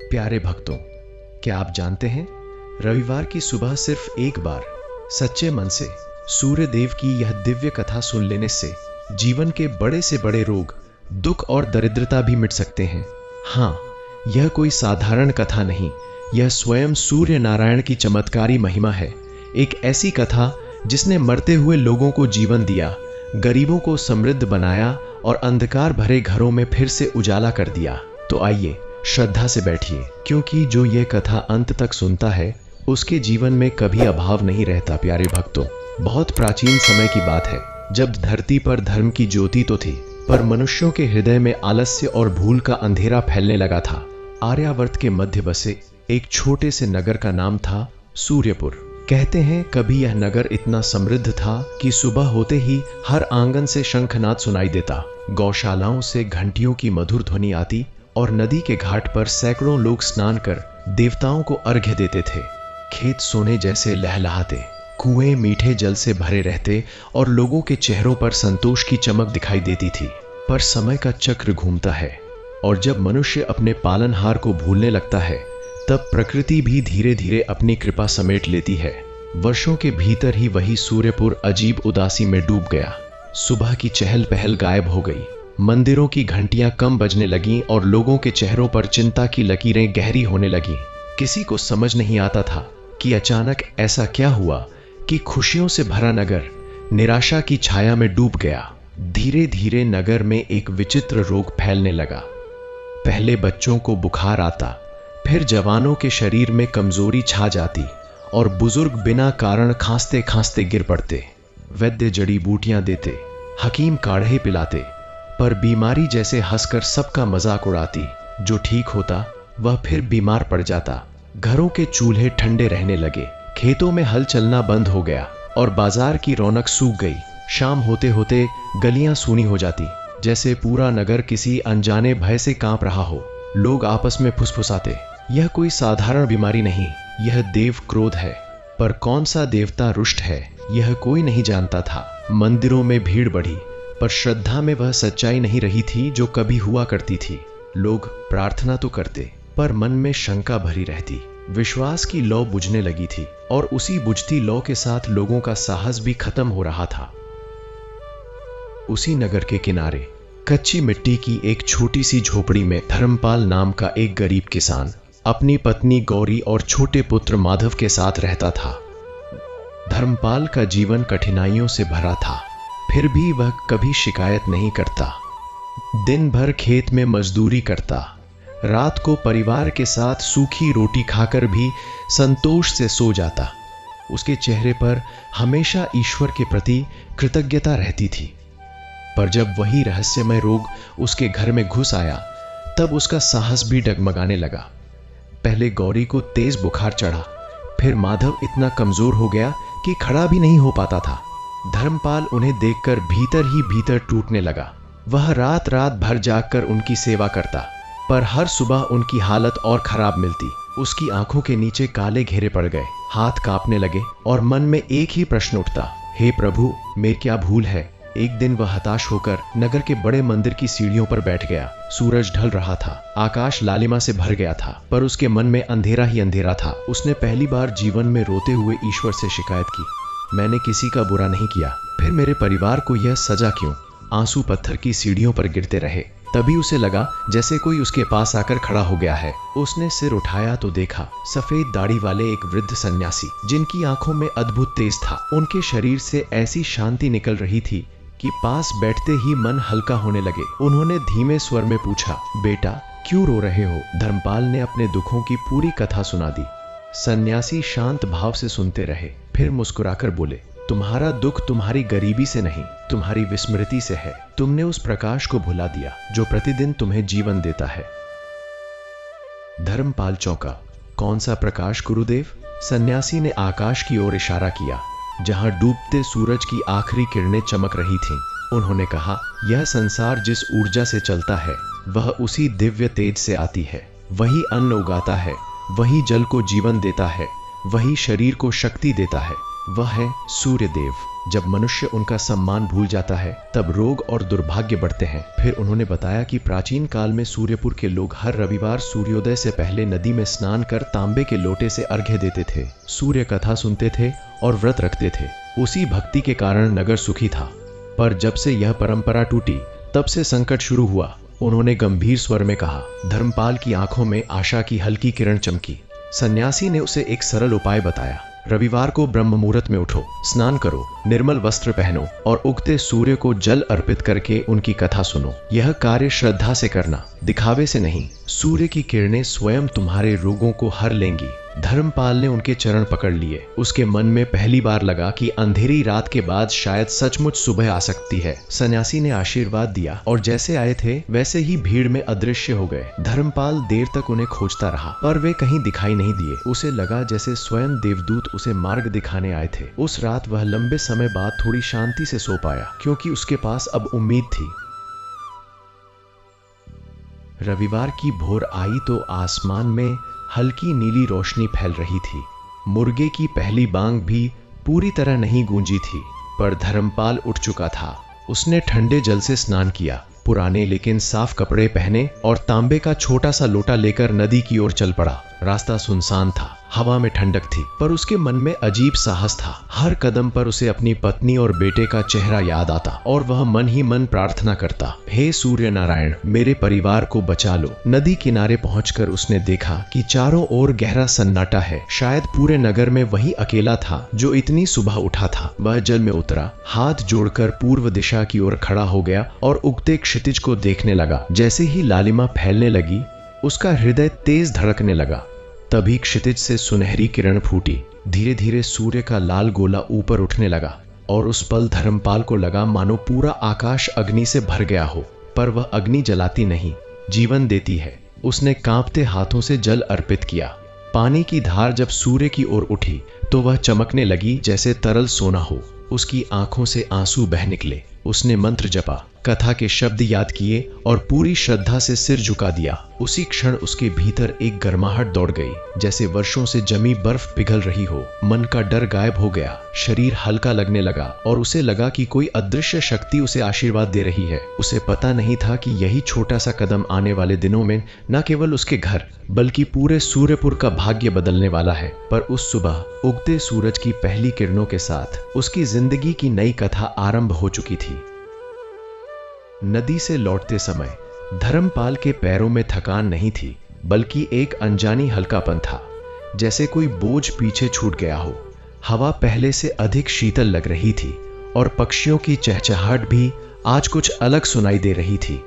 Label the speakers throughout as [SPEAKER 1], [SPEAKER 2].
[SPEAKER 1] प्यारे भक्तों, क्या आप जानते हैं रविवार की सुबह सिर्फ एक बार सच्चे मन से सूर्य देव की यह दिव्य कथा सुन लेने से जीवन के बड़े से बड़े रोग, दुख और दरिद्रता भी मिट सकते हैं। हाँ, यह कोई साधारण कथा नहीं, यह स्वयं सूर्य नारायण की चमत्कारी महिमा है। एक ऐसी कथा जिसने मरते हुए लोगों को जीवन दिया, गरीबों को समृद्ध बनाया और अंधकार भरे घरों में फिर से उजाला कर दिया। तो आइए श्रद्धा से बैठिए, क्योंकि जो ये कथा अंत तक सुनता है उसके जीवन में कभी अभाव नहीं रहता। प्यारे भक्तों, बहुत प्राचीन समय की बात है, जब धरती पर धर्म की ज्योति तो थी, पर मनुष्यों के हृदय में आलस्य और भूल का अंधेरा फैलने लगा था। आर्यावर्त के मध्य बसे एक छोटे से नगर का नाम था सूर्यपुर। कहते हैं कभी यह नगर इतना समृद्ध था कि सुबह होते ही हर आंगन से शंखनाद सुनाई देता, गौशालाओं से घंटियों की मधुर ध्वनि आती और नदी के घाट पर सैकड़ों लोग स्नान कर देवताओं को अर्घ्य देते थे। खेत सोने जैसे लहलहाते, कुएं मीठे जल से भरे रहते और लोगों के चेहरों पर संतोष की चमक दिखाई देती थी। पर समय का चक्र घूमता है और जब मनुष्य अपने पालनहार को भूलने लगता है, तब प्रकृति भी धीरे धीरे अपनी कृपा समेट लेती है। वर्षों के भीतर ही वही सूर्यपुर अजीब उदासी में डूब गया। सुबह की चहल पहल गायब हो गई, मंदिरों की घंटियां कम बजने लगीं और लोगों के चेहरों पर चिंता की लकीरें गहरी होने लगीं। किसी को समझ नहीं आता था कि अचानक ऐसा क्या हुआ कि खुशियों से भरा नगर निराशा की छाया में डूब गया। धीरे धीरे नगर में एक विचित्र रोग फैलने लगा। पहले बच्चों को बुखार आता, फिर जवानों के शरीर में कमजोरी छा जाती और बुजुर्ग बिना कारण खांसते खांसते गिर पड़ते। वैद्य जड़ी बूटियां देते, हकीम काढ़े पिलाते, पर बीमारी जैसे हंसकर सबका मजाक उड़ाती। जो ठीक होता वह फिर बीमार पड़ जाता। घरों के चूल्हे ठंडे रहने लगे, खेतों में हल चलना बंद हो गया और बाजार की रौनक सूख गई। शाम होते होते गलियां सूनी हो जाती, जैसे पूरा नगर किसी अनजाने भय से कांप रहा हो। लोग आपस में फुसफुसाते, यह कोई साधारण बीमारी नहीं, यह देव क्रोध है। पर कौन सा देवता रुष्ट है, यह कोई नहीं जानता था। मंदिरों में भीड़ बढ़ी, पर श्रद्धा में वह सच्चाई नहीं रही थी जो कभी हुआ करती थी। लोग प्रार्थना तो करते, पर मन में शंका भरी रहती। विश्वास की लौ बुझने लगी थी और उसी बुझती लौ के साथ लोगों का साहस भी खत्म हो रहा था। उसी नगर के किनारे कच्ची मिट्टी की एक छोटी सी झोपड़ी में धर्मपाल नाम का एक गरीब किसान अपनी पत्नी गौरी और छोटे पुत्र माधव के साथ रहता था। धर्मपाल का जीवन कठिनाइयों से भरा था, फिर भी वह कभी शिकायत नहीं करता। दिन भर खेत में मजदूरी करता, रात को परिवार के साथ सूखी रोटी खाकर भी संतोष से सो जाता। उसके चेहरे पर हमेशा ईश्वर के प्रति कृतज्ञता रहती थी। पर जब वही रहस्यमय रोग उसके घर में घुस आया, तब उसका साहस भी डगमगाने लगा। पहले गौरी को तेज बुखार चढ़ा, फिर माधव इतना कमजोर हो गया कि खड़ा भी नहीं हो पाता था। धर्मपाल उन्हें देखकर भीतर ही भीतर टूटने लगा। वह रात रात भर जागकर उनकी सेवा करता, पर हर सुबह उनकी हालत और खराब मिलती। उसकी आंखों के नीचे काले घेरे पड़ गए, हाथ कांपने लगे और मन में एक ही प्रश्न उठता, हे प्रभु, मेरी क्या भूल है। एक दिन वह हताश होकर नगर के बड़े मंदिर की सीढ़ियों पर बैठ गया। सूरज ढल रहा था, आकाश लालिमा से भर गया था, पर उसके मन में अंधेरा ही अंधेरा था। उसने पहली बार जीवन में रोते हुए ईश्वर से शिकायत की, मैंने किसी का बुरा नहीं किया, फिर मेरे परिवार को यह सजा क्यों। आंसू पत्थर की सीढ़ियों पर गिरते रहे। तभी उसे लगा जैसे कोई उसके पास आकर खड़ा हो गया है। उसने सिर उठाया तो देखा सफेद दाढ़ी वाले एक वृद्ध सन्यासी, जिनकी आंखों में अद्भुत तेज था। उनके शरीर से ऐसी शांति निकल रही थी कि पास बैठते ही मन हल्का होने लगे। उन्होंने धीमे स्वर में पूछा, बेटा क्यों रो रहे हो। धर्मपाल ने अपने दुखों की पूरी कथा सुना दी। सन्यासी शांत भाव से सुनते रहे, फिर मुस्कुराकर बोले, तुम्हारा दुख तुम्हारी गरीबी से नहीं, तुम्हारी विस्मृति से है। तुमने उस प्रकाश को भुला दिया जो प्रतिदिन तुम्हें जीवन देता है। धर्मपाल चौंका, कौन सा प्रकाश गुरुदेव। सन्यासी ने आकाश की ओर इशारा किया, जहां डूबते सूरज की आखिरी किरणें चमक रही थीं। उन्होंने कहा, यह संसार जिस ऊर्जा से चलता है वह उसी दिव्य तेज से आती है। वही अन्न उगाता है, वही जल को जीवन देता है, वही शरीर को शक्ति देता है। वह है सूर्य देव। जब मनुष्य उनका सम्मान भूल जाता है तब रोग और दुर्भाग्य बढ़ते हैं। फिर उन्होंने बताया कि प्राचीन काल में सूर्यपुर के लोग हर रविवार सूर्योदय से पहले नदी में स्नान कर तांबे के लोटे से अर्घ्य देते थे, सूर्य कथा सुनते थे और व्रत रखते थे। उसी भक्ति के कारण नगर सुखी था। पर जब से यह परंपरा टूटी तब से संकट शुरू हुआ। उन्होंने गंभीर स्वर में कहा। धर्मपाल की आंखों में आशा की हल्की किरण चमकी। सन्यासी ने उसे एक सरल उपाय बताया। रविवार को ब्रह्म मुहूर्त में उठो, स्नान करो, निर्मल वस्त्र पहनो और उगते सूर्य को जल अर्पित करके उनकी कथा सुनो। यह कार्य श्रद्धा से करना, दिखावे से नहीं। सूर्य की किरणें स्वयं तुम्हारे रोगों को हर लेंगी। धर्मपाल ने उनके चरण पकड़ लिए। उसके मन में पहली बार लगा कि अंधेरी रात के बाद शायद सचमुच सुबह आ सकती है। सन्यासी ने आशीर्वाद दिया और जैसे आए थे वैसे ही भीड़ में अदृश्य हो गए। धर्मपाल देर तक उन्हें खोजता रहा पर वे कहीं दिखाई नहीं दिए। उसे लगा जैसे स्वयं देवदूत उसे मार्ग दिखाने आए थे। उस रात वह लंबे समय बाद थोड़ी शांति से सो पाया, क्योंकि उसके पास अब उम्मीद थी। रविवार की भोर आई तो आसमान में हल्की नीली रोशनी फैल रही थी। मुर्गे की पहली बांग भी पूरी तरह नहीं गूंजी थी, पर धर्मपाल उठ चुका था। उसने ठंडे जल से स्नान किया, पुराने लेकिन साफ कपड़े पहने और तांबे का छोटा सा लोटा लेकर नदी की ओर चल पड़ा। रास्ता सुनसान था, हवा में ठंडक थी, पर उसके मन में अजीब साहस था। हर कदम पर उसे अपनी पत्नी और बेटे का चेहरा याद आता और वह मन ही मन प्रार्थना करता, हे सूर्य नारायण, मेरे परिवार को बचा लो। नदी किनारे पहुंचकर उसने देखा कि चारों ओर गहरा सन्नाटा है। शायद पूरे नगर में वही अकेला था जो इतनी सुबह उठा था। वह जल में उतरा, हाथ जोड़कर पूर्व दिशा की ओर खड़ा हो गया और उगते क्षितिज को देखने लगा। जैसे ही लालिमा फैलने लगी, उसका हृदय तेज धड़कने लगा। तभी क्षितिज से सुनहरी किरण फूटी। धीरे धीरे सूर्य का लाल गोला ऊपर उठने लगा और उस पल धर्मपाल को लगा मानो पूरा आकाश अग्नि से भर गया हो। पर वह अग्नि जलाती नहीं, जीवन देती है। उसने कांपते हाथों से जल अर्पित किया। पानी की धार जब सूर्य की ओर उठी तो वह चमकने लगी जैसे तरल सोना हो। उसकी आंखों से आंसू बह निकले। उसने मंत्र जपा, कथा के शब्द याद किए और पूरी श्रद्धा से सिर झुका दिया। उसी क्षण उसके भीतर एक गर्माहट दौड़ गई, जैसे वर्षों से जमी बर्फ पिघल रही हो। मन का डर गायब हो गया, शरीर हल्का लगने लगा और उसे लगा कि कोई अदृश्य शक्ति उसे आशीर्वाद दे रही है। उसे पता नहीं था कि यही छोटा सा कदम आने वाले दिनों में न केवल उसके घर बल्कि पूरे सूर्यपुर का भाग्य बदलने वाला है। पर उस सुबह उगते सूरज की पहली किरणों के साथ उसकी जिंदगी की नई कथा आरंभ हो चुकी थी। नदी से लौटते समय धर्मपाल के पैरों में थकान नहीं थी, बल्कि एक अनजानी हल्कापन था, जैसे कोई बोझ पीछे छूट गया हो। हवा पहले से अधिक शीतल लग रही थी और पक्षियों की चहचहाहट भी आज कुछ अलग सुनाई दे रही थी।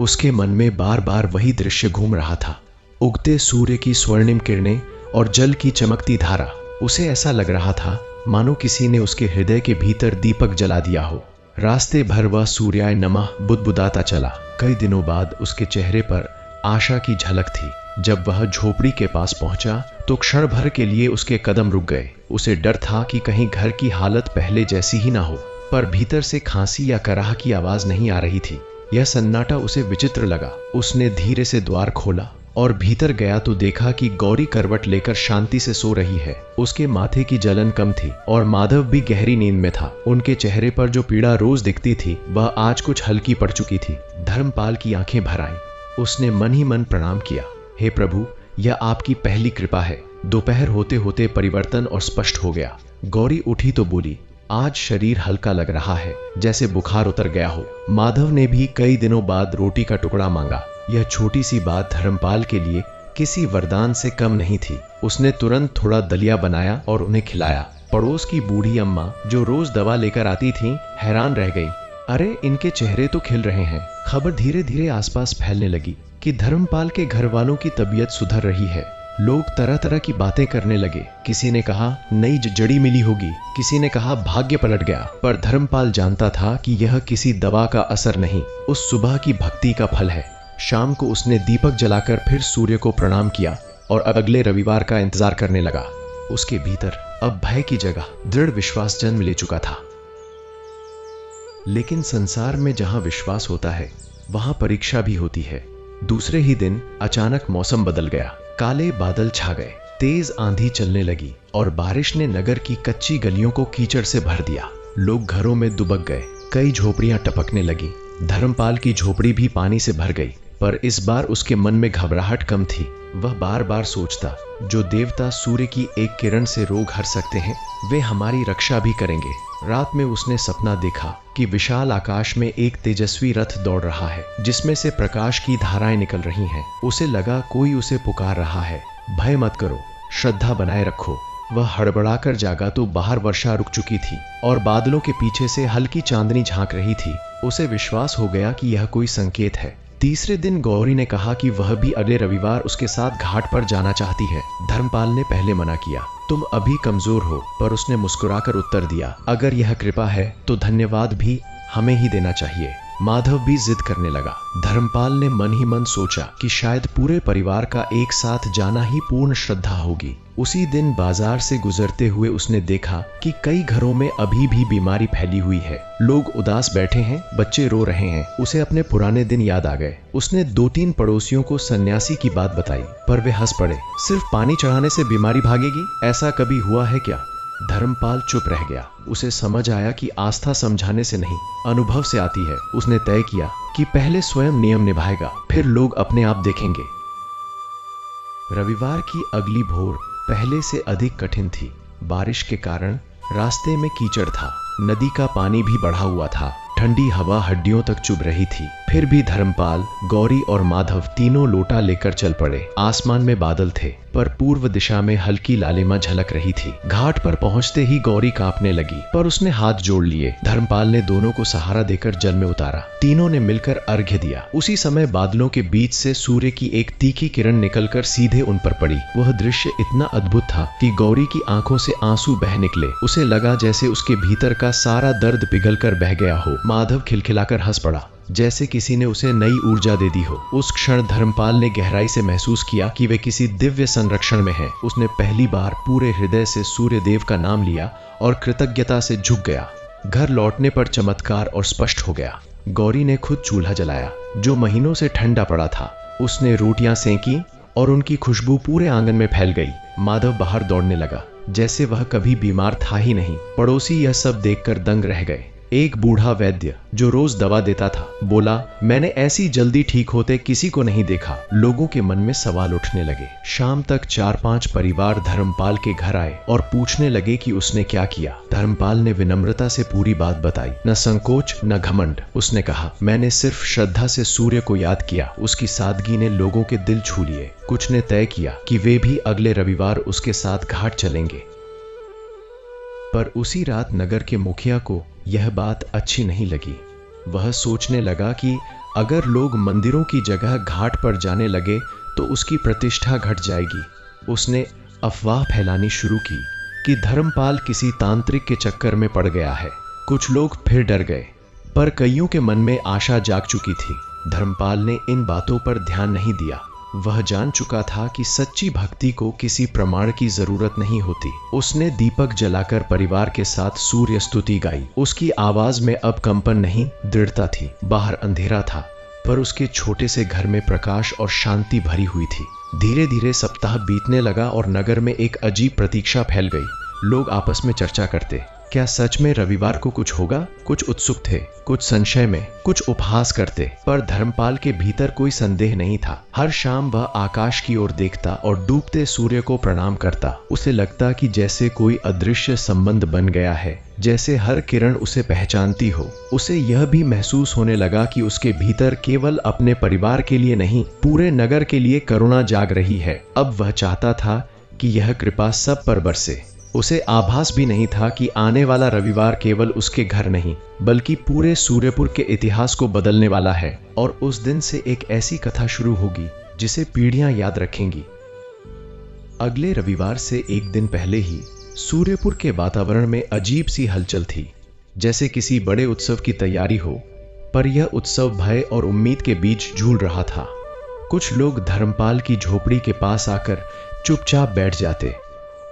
[SPEAKER 1] उसके मन में बार बार वही दृश्य घूम रहा था, उगते सूर्य की स्वर्णिम किरणें और जल की चमकती धारा। उसे ऐसा लग रहा था मानो किसी ने उसके हृदय के भीतर दीपक जला दिया हो। रास्ते भर वह सूर्याय नमः बुदबुदाता चला। कई दिनों बाद उसके चेहरे पर आशा की झलक थी। जब वह झोपड़ी के पास पहुंचा तो क्षण भर के लिए उसके कदम रुक गए। उसे डर था कि कहीं घर की हालत पहले जैसी ही ना हो, पर भीतर से खांसी या कराह की आवाज नहीं आ रही थी। यह सन्नाटा उसे विचित्र लगा। उसने धीरे से द्वार खोला और भीतर गया तो देखा कि गौरी करवट लेकर शांति से सो रही है। उसके माथे की जलन कम थी और माधव भी गहरी नींद में था। उनके चेहरे पर जो पीड़ा रोज दिखती थी वह आज कुछ हल्की पड़ चुकी थी। धर्मपाल की आंखें भर आईं। उसने मन ही मन प्रणाम किया, हे प्रभु, यह आपकी पहली कृपा है। दोपहर होते होते परिवर्तन और स्पष्ट हो गया। गौरी उठी तो बोली, आज शरीर हल्का लग रहा है, जैसे बुखार उतर गया हो। माधव ने भी कई दिनों बाद रोटी का टुकड़ा मांगा। यह छोटी सी बात धर्मपाल के लिए किसी वरदान से कम नहीं थी। उसने तुरंत थोड़ा दलिया बनाया और उन्हें खिलाया। पड़ोस की बूढ़ी अम्मा जो रोज दवा लेकर आती थीं, हैरान रह गई। अरे, इनके चेहरे तो खिल रहे हैं। खबर धीरे धीरे आसपास फैलने लगी कि धर्मपाल के घर वालों की तबीयत सुधर रही है। लोग तरह तरह की बातें करने लगे। किसी ने कहा नई जड़ी मिली होगी, किसी ने कहा भाग्य पलट गया। पर धर्मपाल जानता था कि यह किसी दवा का असर नहीं, उस सुबह की भक्ति का फल है। शाम को उसने दीपक जलाकर फिर सूर्य को प्रणाम किया और अगले रविवार का इंतजार करने लगा। उसके भीतर अब भय की जगह दृढ़ विश्वास जन्म ले चुका था। लेकिन संसार में जहां विश्वास होता है वहां परीक्षा भी होती है। दूसरे ही दिन अचानक मौसम बदल गया। काले बादल छा गए, तेज आंधी चलने लगी और बारिश ने नगर की कच्ची गलियों को कीचड़ से भर दिया। लोग घरों में दुबक गए, कई झोपड़ियां टपकने लगी। धर्मपाल की झोपड़ी भी पानी से भर गई, पर इस बार उसके मन में घबराहट कम थी। वह बार बार सोचता, जो देवता सूर्य की एक किरण से रोग हर सकते हैं, वे हमारी रक्षा भी करेंगे। रात में उसने सपना देखा कि विशाल आकाश में एक तेजस्वी रथ दौड़ रहा है, जिसमें से प्रकाश की धाराएं निकल रही हैं। उसे लगा कोई उसे पुकार रहा है, भय मत करो, श्रद्धा बनाए रखो। वह हड़बड़ाकर जागा तो बाहर वर्षा रुक चुकी थी और बादलों के पीछे से हल्की चांदनी झांक रही थी। उसे विश्वास हो गया कि यह कोई संकेत है। तीसरे दिन गौरी ने कहा कि वह भी अगले रविवार उसके साथ घाट पर जाना चाहती है। धर्मपाल ने पहले मना किया, तुम अभी कमजोर हो, पर उसने मुस्कुराकर उत्तर दिया, अगर यह कृपा है तो धन्यवाद भी हमें ही देना चाहिए। माधव भी जिद करने लगा। धर्मपाल ने मन ही मन सोचा कि शायद पूरे परिवार का एक साथ जाना ही पूर्ण श्रद्धा होगी। उसी दिन बाजार से गुजरते हुए उसने देखा कि कई घरों में अभी भी बीमारी फैली हुई है। लोग उदास बैठे हैं, बच्चे रो रहे हैं। उसे अपने पुराने दिन याद आ गए। उसने 2-3 पड़ोसियों को सन्यासी की बात बताई, पर वे हंस पड़े। सिर्फ पानी चढ़ाने से बीमारी भागेगी, ऐसा कभी हुआ है क्या? धर्मपाल चुप रह गया। उसे समझ आया कि आस्था समझाने से नहीं, अनुभव से आती है। उसने तय किया कि पहले स्वयं नियम निभाएगा, फिर लोग अपने आप देखेंगे। रविवार की अगली भोर पहले से अधिक कठिन थी। बारिश के कारण रास्ते में कीचड़ था, नदी का पानी भी बढ़ा हुआ था। ठंडी हवा हड्डियों तक चुभ रही थी। फिर भी धर्मपाल, गौरी और माधव तीनों लोटा लेकर चल पड़े। आसमान में बादल थे, पर पूर्व दिशा में हल्की लालिमा झलक रही थी। घाट पर पहुंचते ही गौरी कांपने लगी, पर उसने हाथ जोड़ लिए। धर्मपाल ने दोनों को सहारा देकर जल में उतारा। तीनों ने मिलकर अर्घ्य दिया। उसी समय बादलों के बीच से सूर्य की एक तीखी किरण निकलकर सीधे उन पर पड़ी। वह दृश्य इतना अद्भुत था कि गौरी की आंखों से आंसू बह निकले। उसे लगा जैसे उसके भीतर का सारा दर्द पिघलकर बह गया हो। माधव खिलखिलाकर हंस पड़ा, जैसे किसी ने उसे नई ऊर्जा दे दी हो। उस क्षण धर्मपाल ने गहराई से महसूस किया कि वे किसी दिव्य संरक्षण में हैं। उसने पहली बार पूरे हृदय से सूर्य देव का नाम लिया और कृतज्ञता से झुक गया। घर लौटने पर चमत्कार और स्पष्ट हो गया। गौरी ने खुद चूल्हा जलाया, जो महीनों से ठंडा पड़ा था। उसने रोटियां सेंकी और उनकी खुशबू पूरे आंगन में फैल गई। माधव बाहर दौड़ने लगा, जैसे वह कभी बीमार था ही नहीं। पड़ोसी यह सब देखकर दंग रह गए। एक बूढ़ा वैद्य जो रोज दवा देता था बोला, मैंने ऐसी जल्दी ठीक होते किसी को नहीं देखा। लोगों के मन में सवाल उठने लगे। शाम तक 4-5 परिवार धर्मपाल के घर आए और पूछने लगे कि उसने क्या किया। धर्मपाल ने विनम्रता से पूरी बात बताई, न संकोच न घमंड। उसने कहा, मैंने सिर्फ श्रद्धा से सूर्य को याद किया। उसकी सादगी ने लोगों के दिल छू लिए। कुछ ने तय किया कि वे भी अगले रविवार उसके साथ घाट चलेंगे। पर उसी रात नगर के मुखिया को यह बात अच्छी नहीं लगी। वह सोचने लगा कि अगर लोग मंदिरों की जगह घाट पर जाने लगे तो उसकी प्रतिष्ठा घट जाएगी। उसने अफवाह फैलानी शुरू की कि धर्मपाल किसी तांत्रिक के चक्कर में पड़ गया है। कुछ लोग फिर डर गए, पर कईयों के मन में आशा जाग चुकी थी। धर्मपाल ने इन बातों पर ध्यान नहीं दिया। वह जान चुका था कि सच्ची भक्ति को किसी प्रमाण की जरूरत नहीं होती। उसने दीपक जलाकर परिवार के साथ सूर्य स्तुति गाई। उसकी आवाज में अब कंपन नहीं, दृढ़ता थी। बाहर अंधेरा था, पर उसके छोटे से घर में प्रकाश और शांति भरी हुई थी। धीरे धीरे सप्ताह बीतने लगा और नगर में एक अजीब प्रतीक्षा फैल गई। लोग आपस में चर्चा करते, क्या सच में रविवार को कुछ होगा? कुछ उत्सुक थे, कुछ संशय में, कुछ उपहास करते, पर धर्मपाल के भीतर कोई संदेह नहीं था। हर शाम वह आकाश की ओर देखता और डूबते सूर्य को प्रणाम करता। उसे लगता कि जैसे कोई अदृश्य संबंध बन गया है, जैसे हर किरण उसे पहचानती हो। उसे यह भी महसूस होने लगा कि उसके भीतर केवल अपने परिवार के लिए नहीं, पूरे नगर के लिए करुणा जाग रही है। अब वह चाहता था कि यह कृपा सब पर बरसे। उसे आभास भी नहीं था कि आने वाला रविवार केवल उसके घर नहीं, बल्कि पूरे सूर्यपुर के इतिहास को बदलने वाला है। और उस दिन से एक ऐसी कथा शुरू होगी जिसे पीढ़ियां याद रखेंगी। अगले रविवार से एक दिन पहले ही सूर्यपुर के वातावरण में अजीब सी हलचल थी, जैसे किसी बड़े उत्सव की तैयारी हो। पर यह उत्सव भय और उम्मीद के बीच झूल रहा था। कुछ लोग धर्मपाल की झोपड़ी के पास आकर चुपचाप बैठ जाते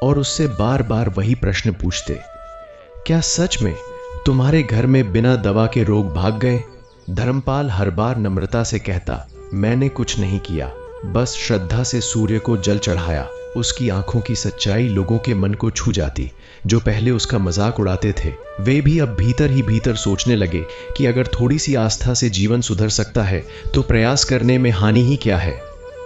[SPEAKER 1] और उससे बार बार वही प्रश्न पूछते, क्या सच में तुम्हारे घर में बिना दवा के रोग भाग गए? धर्मपाल हर बार नम्रता से कहता, मैंने कुछ नहीं किया, बस श्रद्धा से सूर्य को जल चढ़ाया। उसकी आंखों की सच्चाई लोगों के मन को छू जाती। जो पहले उसका मजाक उड़ाते थे वे भी अब भीतर ही भीतर सोचने लगे कि अगर थोड़ी सी आस्था से जीवन सुधर सकता है तो प्रयास करने में हानि ही क्या है।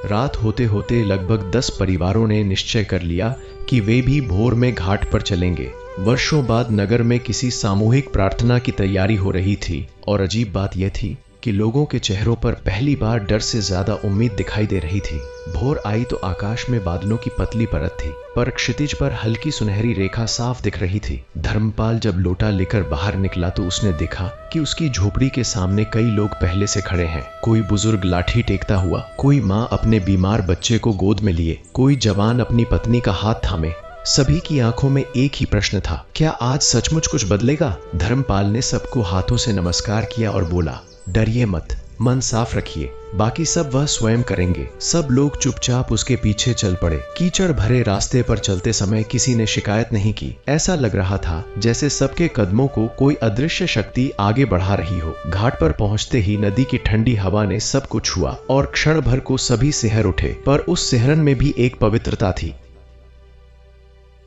[SPEAKER 1] रात होते होते लगभग 10 परिवारों ने निश्चय कर लिया कि वे भी भोर में घाट पर चलेंगे। वर्षों बाद नगर में किसी सामूहिक प्रार्थना की तैयारी हो रही थी और अजीब बात यह थी कि लोगों के चेहरों पर पहली बार डर से ज्यादा उम्मीद दिखाई दे रही थी। भोर आई तो आकाश में बादलों की पतली परत थी, पर क्षितिज पर हल्की सुनहरी रेखा साफ दिख रही थी। धर्मपाल जब लोटा लेकर बाहर निकला तो उसने देखा कि उसकी झोपड़ी के सामने कई लोग पहले से खड़े हैं। कोई बुजुर्ग लाठी टेकता हुआ, कोई माँ अपने बीमार बच्चे को गोद में लिए, कोई जवान अपनी पत्नी का हाथ थामे। सभी की आंखों में एक ही प्रश्न था, क्या आज सचमुच कुछ बदलेगा? धर्मपाल ने सबको हाथों से नमस्कार किया और बोला, डरिए मत, मन साफ रखिए, बाकी सब वह स्वयं करेंगे। सब लोग चुपचाप उसके पीछे चल पड़े। कीचड़ भरे रास्ते पर चलते समय किसी ने शिकायत नहीं की। ऐसा लग रहा था जैसे सबके कदमों को कोई अदृश्य शक्ति आगे बढ़ा रही हो। घाट पर पहुंचते ही नदी की ठंडी हवा ने सबको छुआ और क्षण भर को सभी सिहर उठे, पर उस सिहरन में भी एक पवित्रता थी।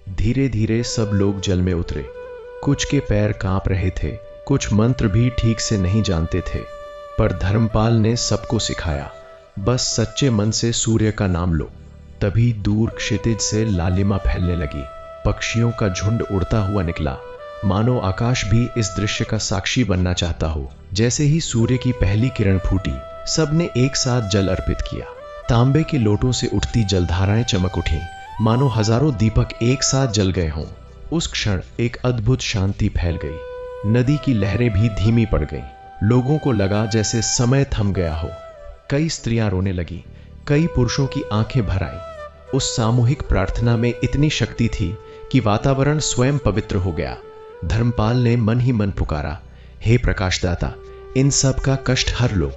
[SPEAKER 1] धीरे धीरे सब लोग जल में उतरे। कुछ के पैर कांप रहे थे, कुछ मंत्र भी ठीक से नहीं जानते थे, पर धर्मपाल ने सबको सिखाया, बस सच्चे मन से सूर्य का नाम लो। तभी दूर क्षितिज से लालिमा फैलने लगी। पक्षियों का झुंड उड़ता हुआ निकला, मानो आकाश भी इस दृश्य का साक्षी बनना चाहता हो। जैसे ही सूर्य की पहली किरण फूटी, सबने एक साथ जल अर्पित किया। तांबे के लोटों से उठती जलधाराएं चमक उठी, मानो हजारों दीपक एक साथ जल गए हों। उस क्षण एक अद्भुत शांति फैल गई। नदी की लहरें भी धीमी पड़ गईं। लोगों को लगा जैसे समय थम गया हो। कई स्त्रियां रोने लगी, कई पुरुषों की आंखें भर आईं। उस सामूहिक प्रार्थना में इतनी शक्ति थी कि वातावरण स्वयं पवित्र हो गया। धर्मपाल ने मन ही मन पुकारा, हे प्रकाशदाता, इन सब का कष्ट हर लो।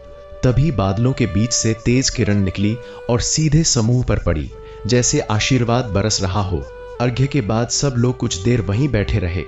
[SPEAKER 1] तभी बादलों के बीच से तेज किरण निकली और सीधे समूह पर पड़ी, जैसे आशीर्वाद बरस रहा हो। अर्घ्य के बाद सब लोग कुछ देर वहीं बैठे रहे।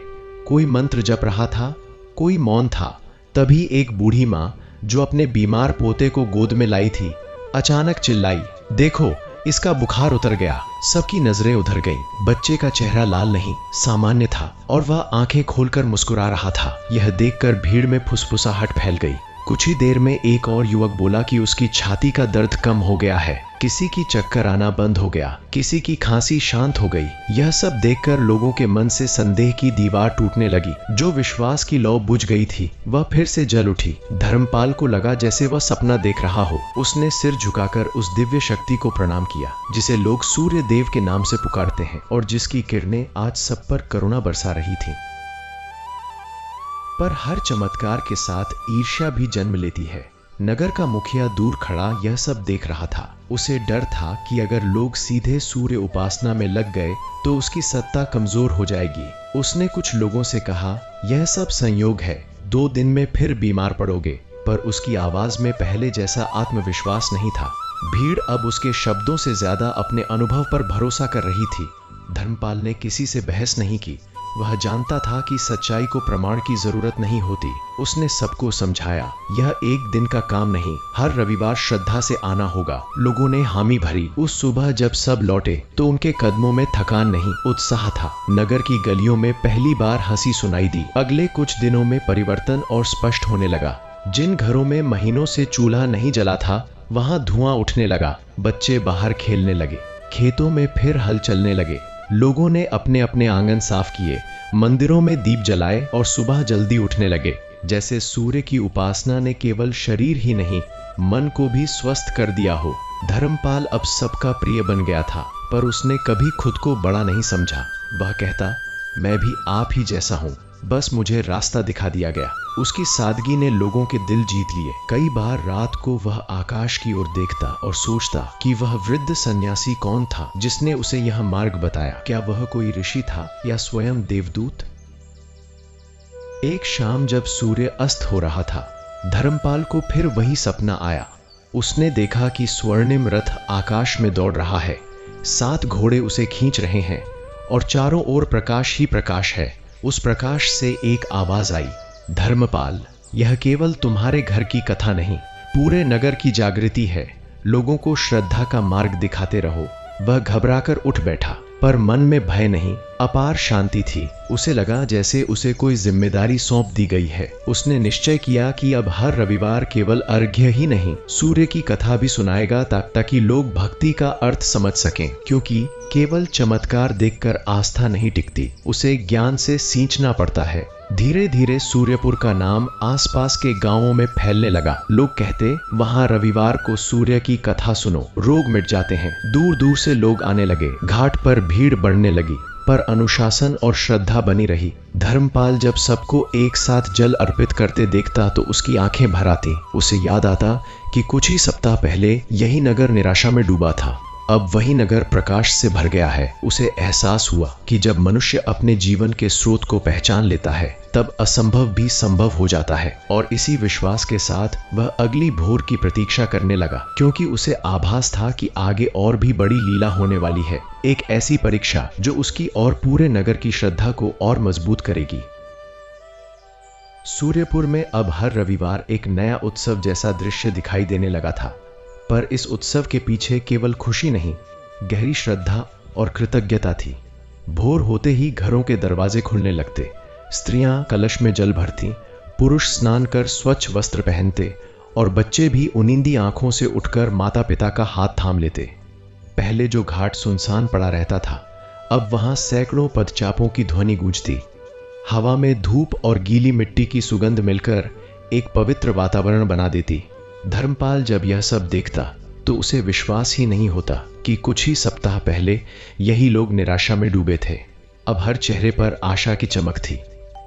[SPEAKER 1] कोई मंत्र जप रहा था, कोई मौन था। तभी एक बूढ़ी माँ जो अपने बीमार पोते को गोद में लाई थी, अचानक चिल्लाई, देखो इसका बुखार उतर गया। सबकी नजरें उधर गईं। बच्चे का चेहरा लाल नहीं, सामान्य था और वह आंखें खोलकर मुस्कुरा रहा था। यह देखकर भीड़ में फुसफुसाहट फैल गई। कुछ ही देर में एक और युवक बोला कि उसकी छाती का दर्द कम हो गया है। किसी की चक्कर आना बंद हो गया, किसी की खांसी शांत हो गई। यह सब देखकर लोगों के मन से संदेह की दीवार टूटने लगी। जो विश्वास की लौ बुझ गई थी वह फिर से जल उठी। धर्मपाल को लगा जैसे वह सपना देख रहा हो। उसने सिर झुकाकर उस दिव्य शक्ति को प्रणाम किया जिसे लोग सूर्य देव के नाम से पुकारते हैं और जिसकी किरणें आज सब पर करुणा बरसा रही थीं। पर हर चमत्कार के साथ ईर्ष्या भी जन्म लेती है। नगर का मुखिया दूर खड़ा यह सब देख रहा था। उसे डर था कि अगर लोग सीधे सूर्य उपासना में लग गए तो उसकी सत्ता कमजोर हो जाएगी। उसने कुछ लोगों से कहा, यह सब संयोग है, 2 दिन में फिर बीमार पड़ोगे। पर उसकी आवाज में पहले जैसा आत्मविश्वास नहीं था। भीड़ अब उसके शब्दों से ज्यादा अपने अनुभव पर भरोसा कर रही थी। धर्मपाल ने किसी से बहस नहीं की। वह जानता था कि सच्चाई को प्रमाण की जरूरत नहीं होती। उसने सबको समझाया, यह एक दिन का काम नहीं, हर रविवार श्रद्धा से आना होगा। लोगों ने हामी भरी। उस सुबह जब सब लौटे तो उनके कदमों में थकान नहीं, उत्साह था। नगर की गलियों में पहली बार हंसी सुनाई दी। अगले कुछ दिनों में परिवर्तन और स्पष्ट होने लगा। जिन घरों में महीनों से चूल्हा नहीं जला था वहां धुआं उठने लगा। बच्चे बाहर खेलने लगे, खेतों में फिर हल चलने लगे। लोगों ने अपने अपने आंगन साफ किए, मंदिरों में दीप जलाए और सुबह जल्दी उठने लगे। जैसे सूर्य की उपासना ने केवल शरीर ही नहीं, मन को भी स्वस्थ कर दिया हो। धर्मपाल अब सबका प्रिय बन गया था, पर उसने कभी खुद को बड़ा नहीं समझा। वह कहता, मैं भी आप ही जैसा हूँ, बस मुझे रास्ता दिखा दिया गया। उसकी सादगी ने लोगों के दिल जीत लिए। कई बार रात को वह आकाश की ओर देखता और सोचता कि वह वृद्ध सन्यासी कौन था जिसने उसे यह मार्ग बताया। क्या वह कोई ऋषि था या स्वयं देवदूत? एक शाम जब सूर्य अस्त हो रहा था, धर्मपाल को फिर वही सपना आया। उसने देखा कि स्वर्णिम रथ आकाश में दौड़ रहा है, 7 घोड़े उसे खींच रहे हैं और चारों ओर प्रकाश ही प्रकाश है। उस प्रकाश से एक आवाज आई, धर्मपाल, यह केवल तुम्हारे घर की कथा नहीं, पूरे नगर की जागृति है। लोगों को श्रद्धा का मार्ग दिखाते रहो। वह घबराकर उठ बैठा, पर मन में भय नहीं, अपार शांति थी। उसे लगा जैसे उसे कोई जिम्मेदारी सौंप दी गई है। उसने निश्चय किया कि अब हर रविवार केवल अर्घ्य ही नहीं, सूर्य की कथा भी सुनाएगा ताकि लोग भक्ति का अर्थ समझ सकें, क्योंकि केवल चमत्कार देखकर आस्था नहीं टिकती, उसे ज्ञान से सींचना पड़ता है। धीरे धीरे सूर्यपुर का नाम आसपास के गांवों में फैलने लगा। लोग कहते, वहां रविवार को सूर्य की कथा सुनो, रोग मिट जाते हैं। दूर दूर से लोग आने लगे, घाट पर भीड़ बढ़ने लगी, पर अनुशासन और श्रद्धा बनी रही। धर्मपाल जब सबको एक साथ जल अर्पित करते देखता तो उसकी आंखें भर आती। उसे याद आता कि कुछ ही सप्ताह पहले यही नगर निराशा में डूबा था, अब वही नगर प्रकाश से भर गया है। उसे एहसास हुआ कि जब मनुष्य अपने जीवन के स्रोत को पहचान लेता है, तब असंभव भी संभव हो जाता है। और इसी विश्वास के साथ वह अगली भोर की प्रतीक्षा करने लगा, क्योंकि उसे आभास था कि आगे और भी बड़ी लीला होने वाली है, एक ऐसी परीक्षा जो उसकी और पूरे नगर की श्रद्धा को और मजबूत करेगी। सूर्यपुर में अब हर रविवार एक नया उत्सव जैसा दृश्य दिखाई देने लगा था, पर इस उत्सव के पीछे केवल खुशी नहीं, गहरी श्रद्धा और कृतज्ञता थी। भोर होते ही घरों के दरवाजे खुलने लगते, स्त्रियां कलश में जल भरती, पुरुष स्नान कर स्वच्छ वस्त्र पहनते और बच्चे भी उनिंदी आंखों से उठकर माता पिता का हाथ थाम लेते। पहले जो घाट सुनसान पड़ा रहता था, अब वहां सैकड़ों पदचापों की ध्वनि गूंजती। हवा में धूप और गीली मिट्टी की सुगंध मिलकर एक पवित्र वातावरण बना देती। धर्मपाल जब यह सब देखता तो उसे विश्वास ही नहीं होता कि कुछ ही सप्ताह पहले यही लोग निराशा में डूबे थे। अब हर चेहरे पर आशा की चमक थी।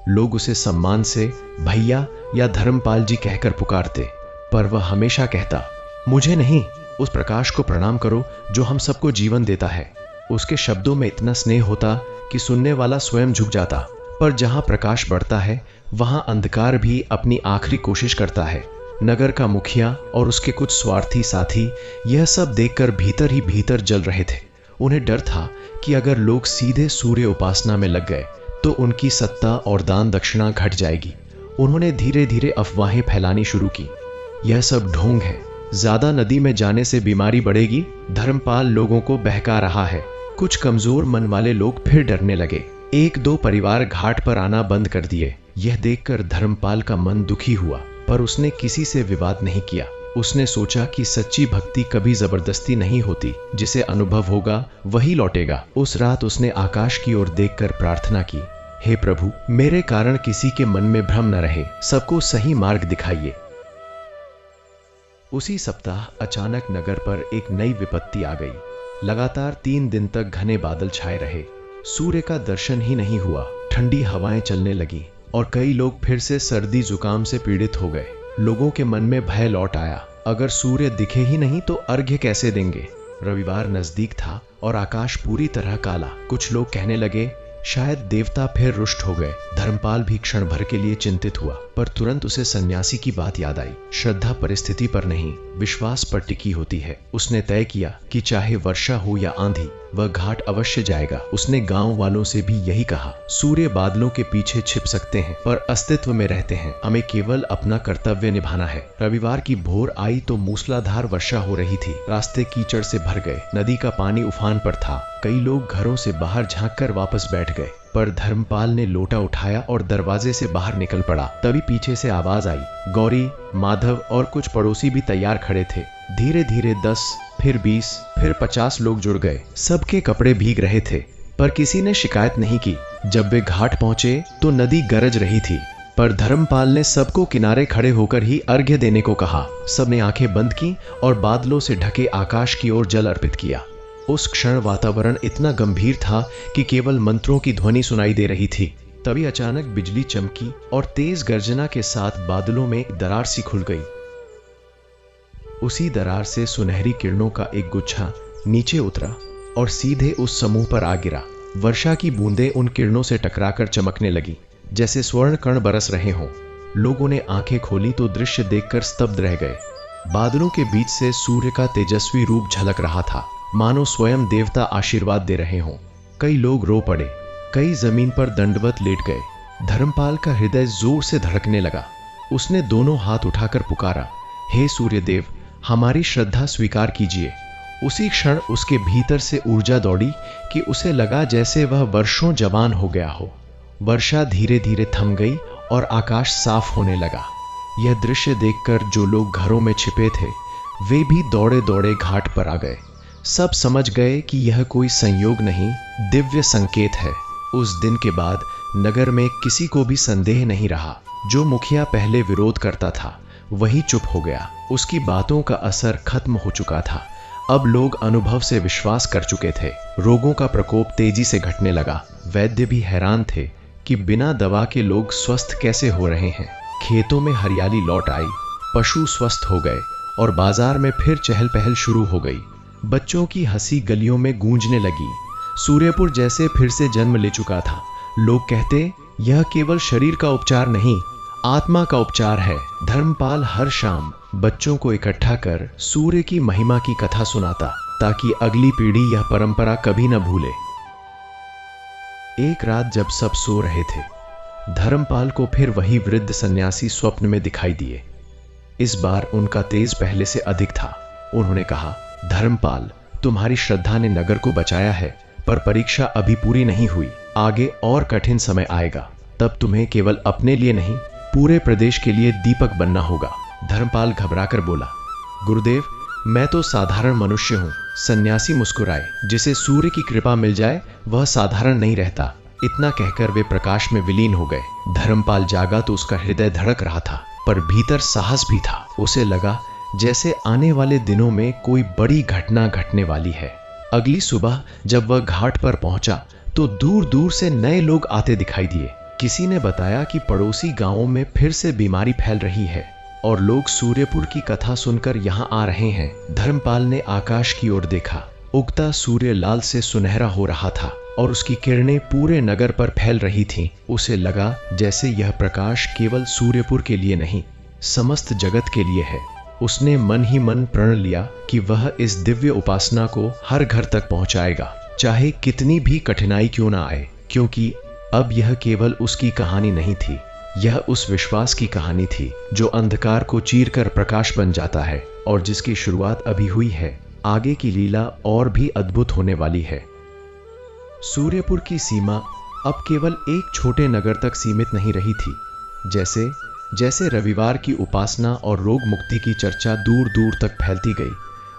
[SPEAKER 1] लोग उसे सम्मान से भैया या धर्मपाल जी कहकर पुकारते, पर वह हमेशा कहता, मुझे नहीं, उस प्रकाश को प्रणाम करो जो हम सबको जीवन देता है। उसके शब्दों में इतना स्नेह होता कि सुनने वाला स्वयं झुक जाता। पर जहां प्रकाश बढ़ता है, वहां अंधकार भी अपनी आखिरी कोशिश करता है। नगर का मुखिया और उसके कुछ स्वार्थी साथी यह सब देखकर भीतर ही भीतर जल रहे थे। उन्हें डर था कि अगर लोग सीधे सूर्य उपासना में लग गए तो उनकी सत्ता और दान दक्षिणा घट जाएगी। उन्होंने धीरे धीरे अफवाहें फैलानी शुरू की। यह सब ढोंग है, ज्यादा नदी में जाने से बीमारी बढ़ेगी, धर्मपाल लोगों को बहका रहा है। कुछ कमजोर मन वाले लोग फिर डरने लगे। एक दो परिवार घाट पर आना बंद कर दिए। यह देखकर धर्मपाल का मन दुखी हुआ, पर उसने किसी से विवाद नहीं किया। उसने सोचा कि सच्ची भक्ति कभी जबरदस्ती नहीं होती, जिसे अनुभव होगा वही लौटेगा। उस रात उसने आकाश की ओर देखकर प्रार्थना की, हे प्रभु, मेरे कारण किसी के मन में भ्रम न रहे, सबको सही मार्ग दिखाइए। उसी सप्ताह अचानक नगर पर एक नई विपत्ति आ गई। लगातार 3 दिन तक घने बादल छाए रहे, सूर्य का दर्शन ही नहीं हुआ। ठंडी हवाएं चलने लगी और कई लोग फिर से सर्दी जुकाम से पीड़ित हो गए। लोगों के मन में भय लौट आया, अगर सूर्य दिखे ही नहीं तो अर्घ्य कैसे देंगे। रविवार नजदीक था और आकाश पूरी तरह काला। कुछ लोग कहने लगे, शायद देवता फिर रुष्ट हो गए। धर्मपाल भी क्षण भर के लिए चिंतित हुआ, पर तुरंत उसे सन्यासी की बात याद आई। श्रद्धा परिस्थिति पर नहीं, विश्वास पर टिकी होती है। उसने तय किया कि चाहे वर्षा हो या आंधी, वह घाट अवश्य जाएगा। उसने गांव वालों से भी यही कहा, सूर्य बादलों के पीछे छिप सकते हैं पर अस्तित्व में रहते हैं, हमें केवल अपना कर्तव्य निभाना है। रविवार की भोर आई तो मूसलाधार वर्षा हो रही थी। रास्ते कीचड़ से भर गए, नदी का पानी उफान पर था। कई लोग घरों से बाहर झांककर वापस बैठ गए, पर धर्मपाल ने लोटा उठाया और दरवाजे से बाहर निकल पड़ा। तभी पीछे से आवाज आई। गौरी, माधव और कुछ पड़ोसी भी तैयार खड़े थे। धीरे धीरे 10, फिर 20, फिर 50 लोग जुड़ गए। सबके कपड़े भीग रहे थे, पर किसी ने शिकायत नहीं की। जब वे घाट पहुंचे तो नदी गरज रही थी, पर धर्मपाल ने सबको किनारे खड़े होकर ही अर्घ्य देने को कहा। सबने आंखें बंद की और बादलों से ढके आकाश की ओर जल अर्पित किया। उस क्षण वातावरण इतना गंभीर था कि केवल मंत्रों की ध्वनि सुनाई दे रही थी। तभी अचानक बिजली चमकी और तेज गर्जना के साथ बादलों में दरार सी खुल गई। उसी दरार से सुनहरी किरणों का एक गुच्छा नीचे उतरा और सीधे उस समूह पर आ गिरा। वर्षा की बूंदें उन किरणों से टकराकर चमकने लगी, जैसे स्वर्ण कण बरस रहे हों। लोगों ने आंखें खोली तो दृश्य देखकर स्तब्ध रह गए। बादलों के बीच से सूर्य का तेजस्वी रूप झलक रहा था, मानो स्वयं देवता आशीर्वाद दे रहे हों। कई लोग रो पड़े, कई जमीन पर दंडवत लेट गए। धर्मपाल का हृदय जोर से धड़कने लगा। उसने दोनों हाथ उठाकर पुकारा, हे सूर्यदेव, हमारी श्रद्धा स्वीकार कीजिए। उसी क्षण उसके भीतर से ऊर्जा दौड़ी कि उसे लगा जैसे वह वर्षों जवान हो गया हो। वर्षा धीरे धीरे थम गई और आकाश साफ होने लगा। यह दृश्य देखकर जो लोग घरों में छिपे थे वे भी दौड़े दौड़े घाट पर आ गए। सब समझ गए कि यह कोई संयोग नहीं, दिव्य संकेत है। उस दिन के बाद नगर में किसी को भी संदेह नहीं रहा। जो मुखिया पहले विरोध करता था वही चुप हो गया। उसकी बातों का असर खत्म हो चुका था। अब लोग अनुभव से विश्वास कर चुके थे। रोगों का प्रकोप तेजी से घटने लगा। वैद्य भी हैरान थे कि बिना दवा के लोग स्वस्थ कैसे हो रहे हैं। खेतों में हरियाली लौट आई, पशु स्वस्थ हो गए और बाजार में फिर चहल पहल शुरू हो गई। बच्चों की हंसी गलियों में गूंजने लगी। सूर्यपुर जैसे फिर से जन्म ले चुका था। लोग कहते, यह केवल शरीर का उपचार नहीं, आत्मा का उपचार है। धर्मपाल हर शाम बच्चों को इकट्ठा कर सूर्य की महिमा की कथा सुनाता ताकि अगली पीढ़ी यह परंपरा कभी न भूले। एक रात जब सब सो रहे थे, धर्मपाल को फिर वही वृद्ध सन्यासी स्वप्न में दिखाई दिए। इस बार उनका तेज पहले से अधिक था। उन्होंने कहा, धर्मपाल, तुम्हारी श्रद्धा ने नगर को बचाया है, पर परीक्षा अभी पूरी नहीं हुई। आगे और कठिन समय आएगा, तब तुम्हें केवल अपने लिए नहीं पूरे प्रदेश के लिए दीपक बनना होगा। धर्मपाल घबराकर बोला, गुरुदेव, मैं तो साधारण मनुष्य हूँ। सन्यासी मुस्कुराए, जिसे सूर्य की कृपा मिल जाए वह साधारण नहीं रहता। इतना कहकर वे प्रकाश में विलीन हो गए। धर्मपाल जागा तो उसका हृदय धड़क रहा था, पर भीतर साहस भी था। उसे लगा जैसे आने वाले दिनों में कोई बड़ी घटना घटने वाली है। अगली सुबह जब वह घाट पर पहुंचा तो दूर दूर से नए लोग आते दिखाई दिए। किसी ने बताया कि पड़ोसी गांवों में फिर से बीमारी फैल रही है और लोग सूर्यपुर की कथा सुनकर यहां आ रहे हैं। धर्मपाल ने आकाश की ओर देखा। उगता सूर्य लाल से सुनहरा हो रहा था और उसकी किरणें पूरे नगर पर फैल रही थीं। उसे लगा जैसे यह प्रकाश केवल सूर्यपुर के लिए नहीं, समस्त जगत के लिए है। उसने मन ही मन प्रण लिया कि वह इस दिव्य उपासना को हर घर तक पहुंचाएगा, चाहे कितनी भी कठिनाई क्यों ना आए। क्योंकि अब यह केवल उसकी कहानी नहीं थी, यह उस विश्वास की कहानी थी जो अंधकार को चीरकर प्रकाश बन जाता है और जिसकी शुरुआत अभी हुई है। आगे की लीला और भी अद्भुत होने वाली है। सूर्यपुर की सीमा अब केवल एक छोटे नगर तक सीमित नहीं रही थी। जैसे जैसे रविवार की उपासना और रोग मुक्ति की चर्चा दूर दूर तक फैलती गई,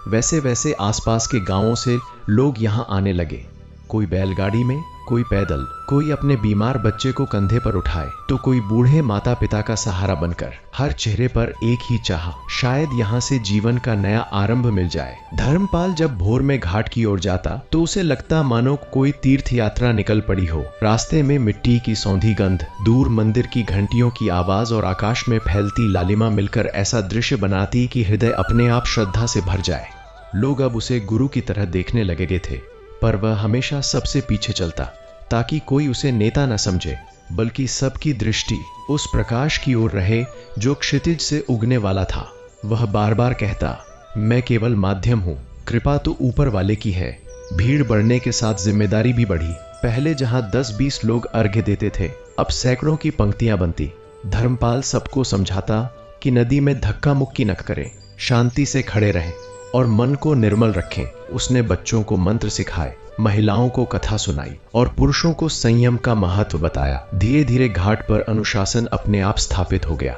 [SPEAKER 1] वैसे वैसे आसपास के गांवों से लोग यहां आने लगे। कोई बैलगाड़ी में, कोई पैदल, कोई अपने बीमार बच्चे को कंधे पर उठाए तो कोई बूढ़े माता पिता का सहारा बनकर। हर चेहरे पर एक ही चाह, शायद यहाँ से जीवन का नया आरंभ मिल जाए। धर्मपाल जब भोर में घाट की ओर जाता तो उसे लगता मानो कोई तीर्थ यात्रा निकल पड़ी हो। रास्ते में मिट्टी की सौंधी गंध, दूर मंदिर की घंटियों की आवाज और आकाश में फैलती लालिमा मिलकर ऐसा दृश्य बनाती कि हृदय अपने आप श्रद्धा से भर जाए। लोग अब उसे गुरु की तरह देखने लगे थे, पर वह हमेशा सबसे पीछे चलता ताकि कोई उसे नेता न समझे, बल्कि सबकी दृष्टि उस प्रकाश की ओर रहे जो क्षितिज से उगने वाला था। वह बार बार कहता, मैं केवल माध्यम हूँ, कृपा तो ऊपर वाले की है। भीड़ बढ़ने के साथ जिम्मेदारी भी बढ़ी। पहले जहाँ 10-20 लोग अर्घ्य देते थे, अब सैकड़ों की पंक्तियां बनती। धर्मपाल सबको समझाता कि नदी में धक्का मुक्की न करें, शांति से खड़े रहें और मन को निर्मल रखें। उसने बच्चों को मंत्र सिखाए, महिलाओं को कथा सुनाई और पुरुषों को संयम का महत्व बताया। धीरे धीरे घाट पर अनुशासन अपने आप स्थापित हो गया।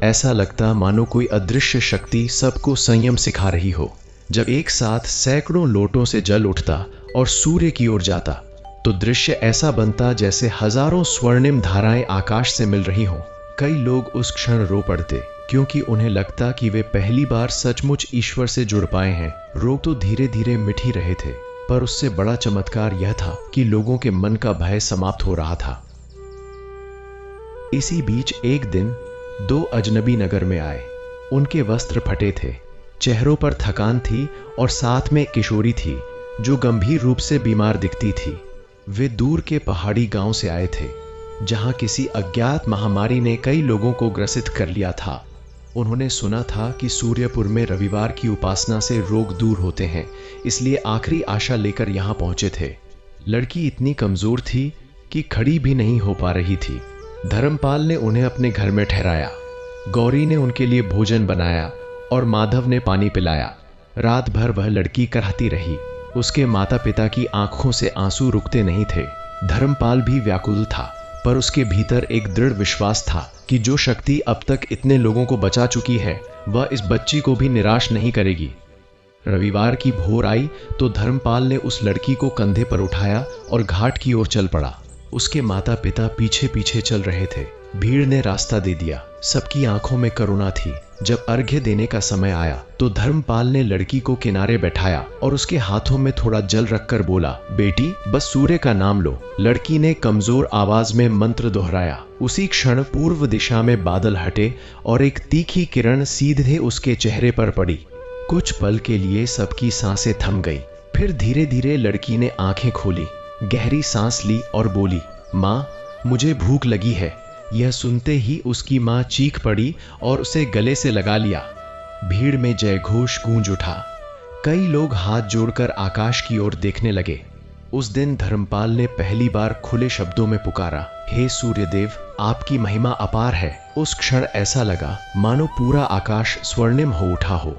[SPEAKER 1] ऐसा लगता मानो कोई अदृश्य शक्ति सबको संयम सिखा रही हो। जब एक साथ सैकड़ों लोटों से जल उठता और सूर्य की ओर जाता तो दृश्य ऐसा बनता जैसे हजारों स्वर्णिम धाराएं आकाश से मिल रही हों। कई लोग उस क्षण रो पड़ते क्योंकि उन्हें लगता कि वे पहली बार सचमुच ईश्वर से जुड़ पाए हैं। रोग तो धीरे धीरे मिट ही रहे थे, पर उससे बड़ा चमत्कार यह था कि लोगों के मन का भय समाप्त हो रहा था। इसी बीच एक दिन 2 अजनबी नगर में आए। उनके वस्त्र फटे थे, चेहरों पर थकान थी और साथ में किशोरी थी जो गंभीर रूप से बीमार दिखती थी। वे दूर के पहाड़ी गांव से आए थे जहां किसी अज्ञात महामारी ने कई लोगों को ग्रसित कर लिया था। उन्होंने सुना था कि सूर्यपुर में रविवार की उपासना से रोग दूर होते हैं, इसलिए आखिरी आशा लेकर यहां पहुंचे थे। लड़की इतनी कमजोर थी कि खड़ी भी नहीं हो पा रही थी। धर्मपाल ने उन्हें अपने घर में ठहराया। गौरी ने उनके लिए भोजन बनाया और माधव ने पानी पिलाया। रात भर वह लड़की कराहती रही। उसके माता पिता की आंखों से आंसू रुकते नहीं थे। धर्मपाल भी व्याकुल था, पर उसके भीतर एक दृढ़ विश्वास था कि जो शक्ति अब तक इतने लोगों को बचा चुकी है वह इस बच्ची को भी निराश नहीं करेगी। रविवार की भोर आई तो धर्मपाल ने उस लड़की को कंधे पर उठाया और घाट की ओर चल पड़ा। उसके माता पिता पीछे पीछे चल रहे थे। भीड़ ने रास्ता दे दिया। सबकी आंखों में करुणा थी। जब अर्घ्य देने का समय आया तो धर्मपाल ने लड़की को किनारे बैठाया और उसके हाथों में थोड़ा जल रखकर बोला, बेटी बस सूर्य का नाम लो। लड़की ने कमजोर आवाज में मंत्र दोहराया। उसी क्षण पूर्व दिशा में बादल हटे और एक तीखी किरण सीधे उसके चेहरे पर पड़ी। कुछ पल के लिए सबकी सांसें थम गई। फिर धीरे धीरे लड़की ने आंखें खोली, गहरी सांस ली और बोली, माँ मुझे भूख लगी है। यह सुनते ही उसकी माँ चीख पड़ी और उसे गले से लगा लिया। भीड़ में जय घोष गूंज उठा। कई लोग हाथ जोड़कर आकाश की ओर देखने लगे। उस दिन धर्मपाल ने पहली बार खुले शब्दों में पुकारा, हे सूर्यदेव आपकी महिमा अपार है। उस क्षण ऐसा लगा मानो पूरा आकाश स्वर्णिम हो उठा हो।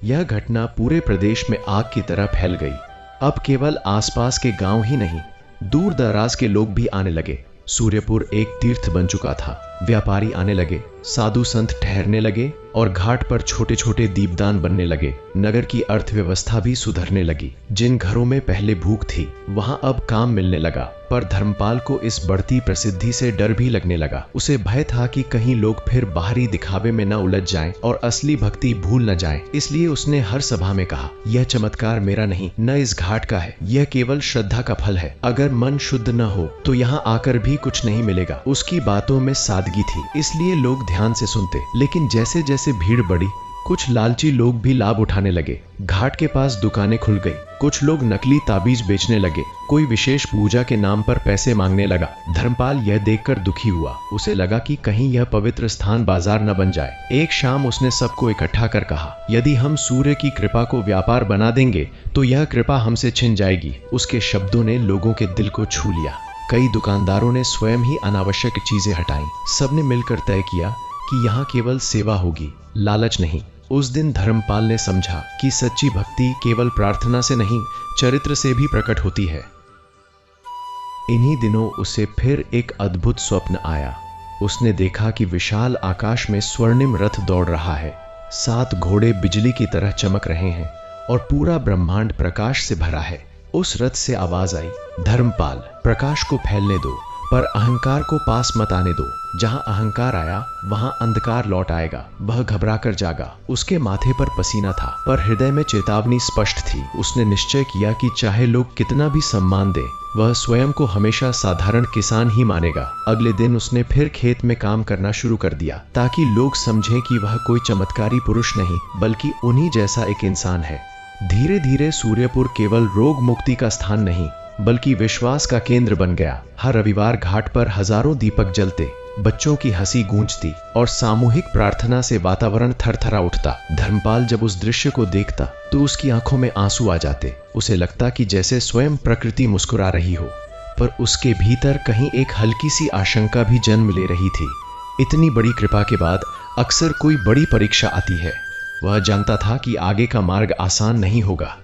[SPEAKER 1] यह घटना पूरे प्रदेश में आग की तरह फैल गई। अब केवल आसपास के गांव ही नहीं, दूर दराज के लोग भी आने लगे। सूर्यपुर एक तीर्थ बन चुका था। व्यापारी आने लगे, साधु संत ठहरने लगे और घाट पर छोटे छोटे दीपदान बनने लगे। नगर की अर्थव्यवस्था भी सुधरने लगी। जिन घरों में पहले भूख थी वहां अब काम मिलने लगा। पर धर्मपाल को इस बढ़ती प्रसिद्धि से डर भी लगने लगा। उसे भय था कि कहीं लोग फिर बाहरी दिखावे में न उलझ जाएं और असली भक्ति भूल न जाएं। इसलिए उसने हर सभा में कहा, यह चमत्कार मेरा नहीं, न इस घाट का है, यह केवल श्रद्धा का फल है। अगर मन शुद्ध न हो तो यहाँ आकर भी कुछ नहीं मिलेगा। उसकी बातों में सादगी थी, इसलिए लोग ध्यान से सुनते। लेकिन जैसे जैसे भीड़ बढ़ी, कुछ लालची लोग भी लाभ उठाने लगे। घाट के पास दुकानें खुल गई। कुछ लोग नकली ताबीज बेचने लगे। कोई विशेष पूजा के नाम पर पैसे मांगने लगा। धर्मपाल यह देखकर दुखी हुआ। उसे लगा कि कहीं यह पवित्र स्थान बाजार न बन जाए। एक शाम उसने सबको इकट्ठा कर कहा, यदि हम सूर्य की कृपा को व्यापार बना देंगे तो यह कृपा हमसे छिन जाएगी। उसके शब्दों ने लोगों के दिल को छू लिया। कई दुकानदारों ने स्वयं ही अनावश्यक चीजें हटाई। सबने मिलकर तय किया कि यहाँ केवल सेवा होगी, लालच नहीं। उस दिन धर्मपाल ने समझा कि सच्ची भक्ति केवल प्रार्थना से नहीं, चरित्र से भी प्रकट होती है। इन्हीं दिनों उसे फिर एक अद्भुत स्वप्न आया। उसने देखा कि विशाल आकाश में स्वर्णिम रथ दौड़ रहा है। 7 घोड़े बिजली की तरह चमक रहे हैं और पूरा ब्रह्मांड प्रकाश से भरा है। उस रथ से आवाज आई, धर्मपाल प्रकाश को फैलने दो, पर अहंकार को पास मत आने दो। जहां अहंकार आया वहां अंधकार लौट आएगा। वह घबरा कर जागा। उसके माथे पर पसीना था, पर हृदय में चेतावनी स्पष्ट थी। उसने निश्चय किया कि चाहे लोग कितना भी सम्मान दे, वह स्वयं को हमेशा साधारण किसान ही मानेगा। अगले दिन उसने फिर खेत में काम करना शुरू कर दिया, ताकि लोग समझें कि वह कोई चमत्कारी पुरुष नहीं, बल्कि उन्हीं जैसा एक इंसान है। धीरे धीरे सूर्यपुर केवल रोग मुक्ति का स्थान नहीं, बल्कि विश्वास का केंद्र बन गया। हर रविवार घाट पर हजारों दीपक जलते, बच्चों की हंसी गूंजती और सामूहिक प्रार्थना से वातावरण थरथरा उठता। धर्मपाल जब उस दृश्य को देखता तो उसकी आंखों में आंसू आ जाते। उसे लगता कि जैसे स्वयं प्रकृति मुस्कुरा रही हो, पर उसके भीतर कहीं एक हल्की सी आशंका भी जन्म ले रही थी। इतनी बड़ी कृपा के बाद अक्सर कोई बड़ी परीक्षा आती है। वह जानता था कि आगे का मार्ग आसान नहीं होगा।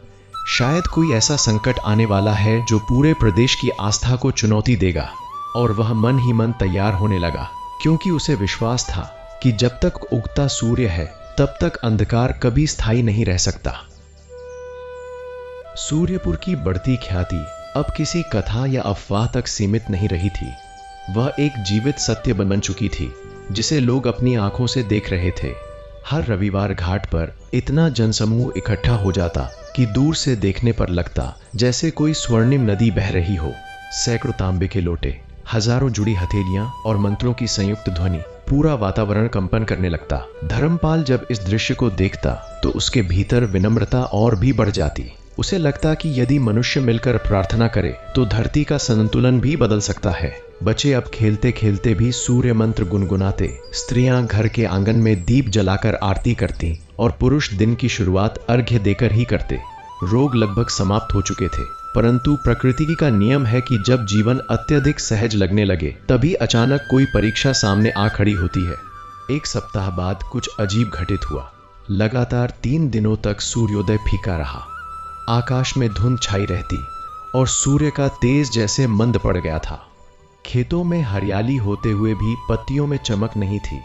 [SPEAKER 1] शायद कोई ऐसा संकट आने वाला है जो पूरे प्रदेश की आस्था को चुनौती देगा। और वह मन ही मन तैयार होने लगा, क्योंकि उसे विश्वास था कि जब तक उगता सूर्य है तब तक अंधकार कभी स्थायी नहीं रह सकता। सूर्यपुर की बढ़ती ख्याति अब किसी कथा या अफवाह तक सीमित नहीं रही थी। वह एक जीवित सत्य बन चुकी थी, जिसे लोग अपनी आंखों से देख रहे थे। हर रविवार घाट पर इतना जनसमूह इकट्ठा हो जाता कि दूर से देखने पर लगता जैसे कोई स्वर्णिम नदी बह रही हो। सैकड़ों तांबे के लोटे, हजारों जुड़ी हथेलियां और मंत्रों की संयुक्त ध्वनि, पूरा वातावरण कंपन करने लगता। धर्मपाल जब इस दृश्य को देखता तो उसके भीतर विनम्रता और भी बढ़ जाती। उसे लगता कि यदि मनुष्य मिलकर प्रार्थना करे तो धरती का संतुलन भी बदल सकता है। बच्चे अब खेलते खेलते भी सूर्य मंत्र गुनगुनाते, स्त्रियां घर के आंगन में दीप जलाकर आरती करती और पुरुष दिन की शुरुआत अर्घ्य देकर ही करते। रोग लगभग समाप्त हो चुके थे, परंतु प्रकृति का नियम है कि जब जीवन अत्यधिक सहज लगने लगे तभी अचानक कोई परीक्षा सामने आ खड़ी होती है। एक सप्ताह बाद कुछ अजीब घटित हुआ। लगातार 3 दिनों तक सूर्योदय फीका रहा। आकाश में धुंध छाई रहती और सूर्य का तेज जैसे मंद पड़ गया था। खेतों में हरियाली होते हुए भी पत्तियों में चमक नहीं थी।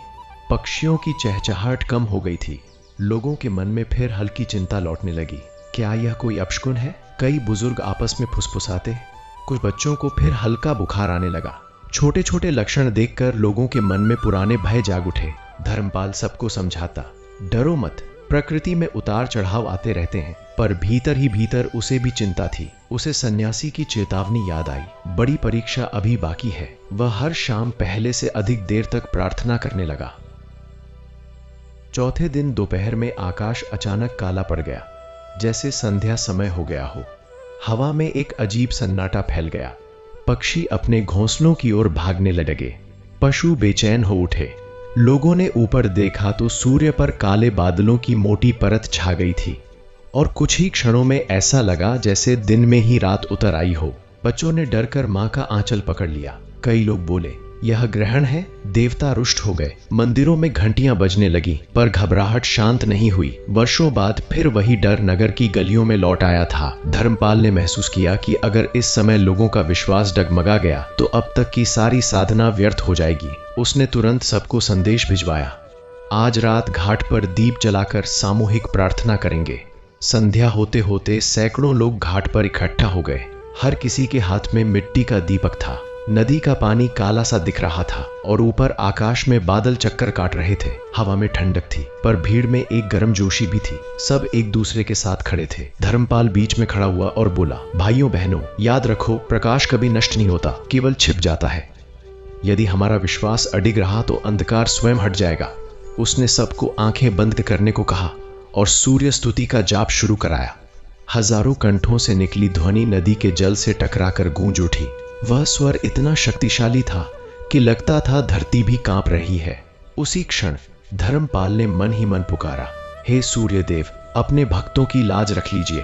[SPEAKER 1] पक्षियों की चहचहाहट कम हो गई थी। लोगों के मन में फिर हल्की चिंता लौटने लगी। क्या यह कोई अपशकुन है? कई बुजुर्ग आपस में फुसफुसाते। कुछ बच्चों को फिर हल्का बुखार आने लगा। छोटे छोटे लक्षण देखकर लोगों के मन में पुराने भय जाग उठे। धर्मपाल सबको समझाता, डरो मत, प्रकृति में उतार चढ़ाव आते रहते हैं। पर भीतर ही भीतर उसे भी चिंता थी। उसे सन्यासी की चेतावनी याद आई, बड़ी परीक्षा अभी बाकी है। वह हर शाम पहले से अधिक देर तक प्रार्थना करने लगा। चौथे दिन दोपहर में आकाश अचानक काला पड़ गया, जैसे संध्या समय हो गया हो। हवा में एक अजीब सन्नाटा फैल गया। पक्षी अपने घोंसलों की ओर भागने लगे। पशु बेचैन हो उठे। लोगों ने ऊपर देखा तो सूर्य पर काले बादलों की मोटी परत छा गई थी और कुछ ही क्षणों में ऐसा लगा जैसे दिन में ही रात उतर आई हो। बच्चों ने डरकर मां का आंचल पकड़ लिया। कई लोग बोले, यह ग्रहण है, देवता रुष्ट हो गए। मंदिरों में घंटियां बजने लगी, पर घबराहट शांत नहीं हुई। वर्षों बाद फिर वही डर नगर की गलियों में लौट आया था। धर्मपाल ने महसूस किया कि अगर इस समय लोगों का विश्वास डगमगा गया तो अब तक की सारी साधना व्यर्थ हो जाएगी। उसने तुरंत सबको संदेश भिजवाया, आज रात घाट पर दीप जलाकर सामूहिक प्रार्थना करेंगे। संध्या होते होते सैकड़ों लोग घाट पर इकट्ठा हो गए। हर किसी के हाथ में मिट्टी का दीपक था। नदी का पानी काला सा दिख रहा था और ऊपर आकाश में बादल चक्कर काट रहे थे। हवा में ठंडक थी, पर भीड़ में एक गर्मजोशी भी थी। सब एक दूसरे के साथ खड़े थे। धर्मपाल बीच में खड़ा हुआ और बोला, भाइयों बहनों, याद रखो, प्रकाश कभी नष्ट नहीं होता, केवल छिप जाता है। यदि हमारा विश्वास अडिग रहा तो अंधकार स्वयं हट जाएगा। उसने सबको आंखें बंद करने को कहा और सूर्य स्तुति का जाप शुरू कराया। हजारों कंठों से निकली ध्वनि नदी के जल से टकराकर गूंज उठी। वह स्वर इतना शक्तिशाली था कि लगता था धरती भी कांप रही है। उसी क्षण धर्मपाल ने मन ही मन पुकारा, हे सूर्यदेव, अपने भक्तों की लाज रख लीजिए।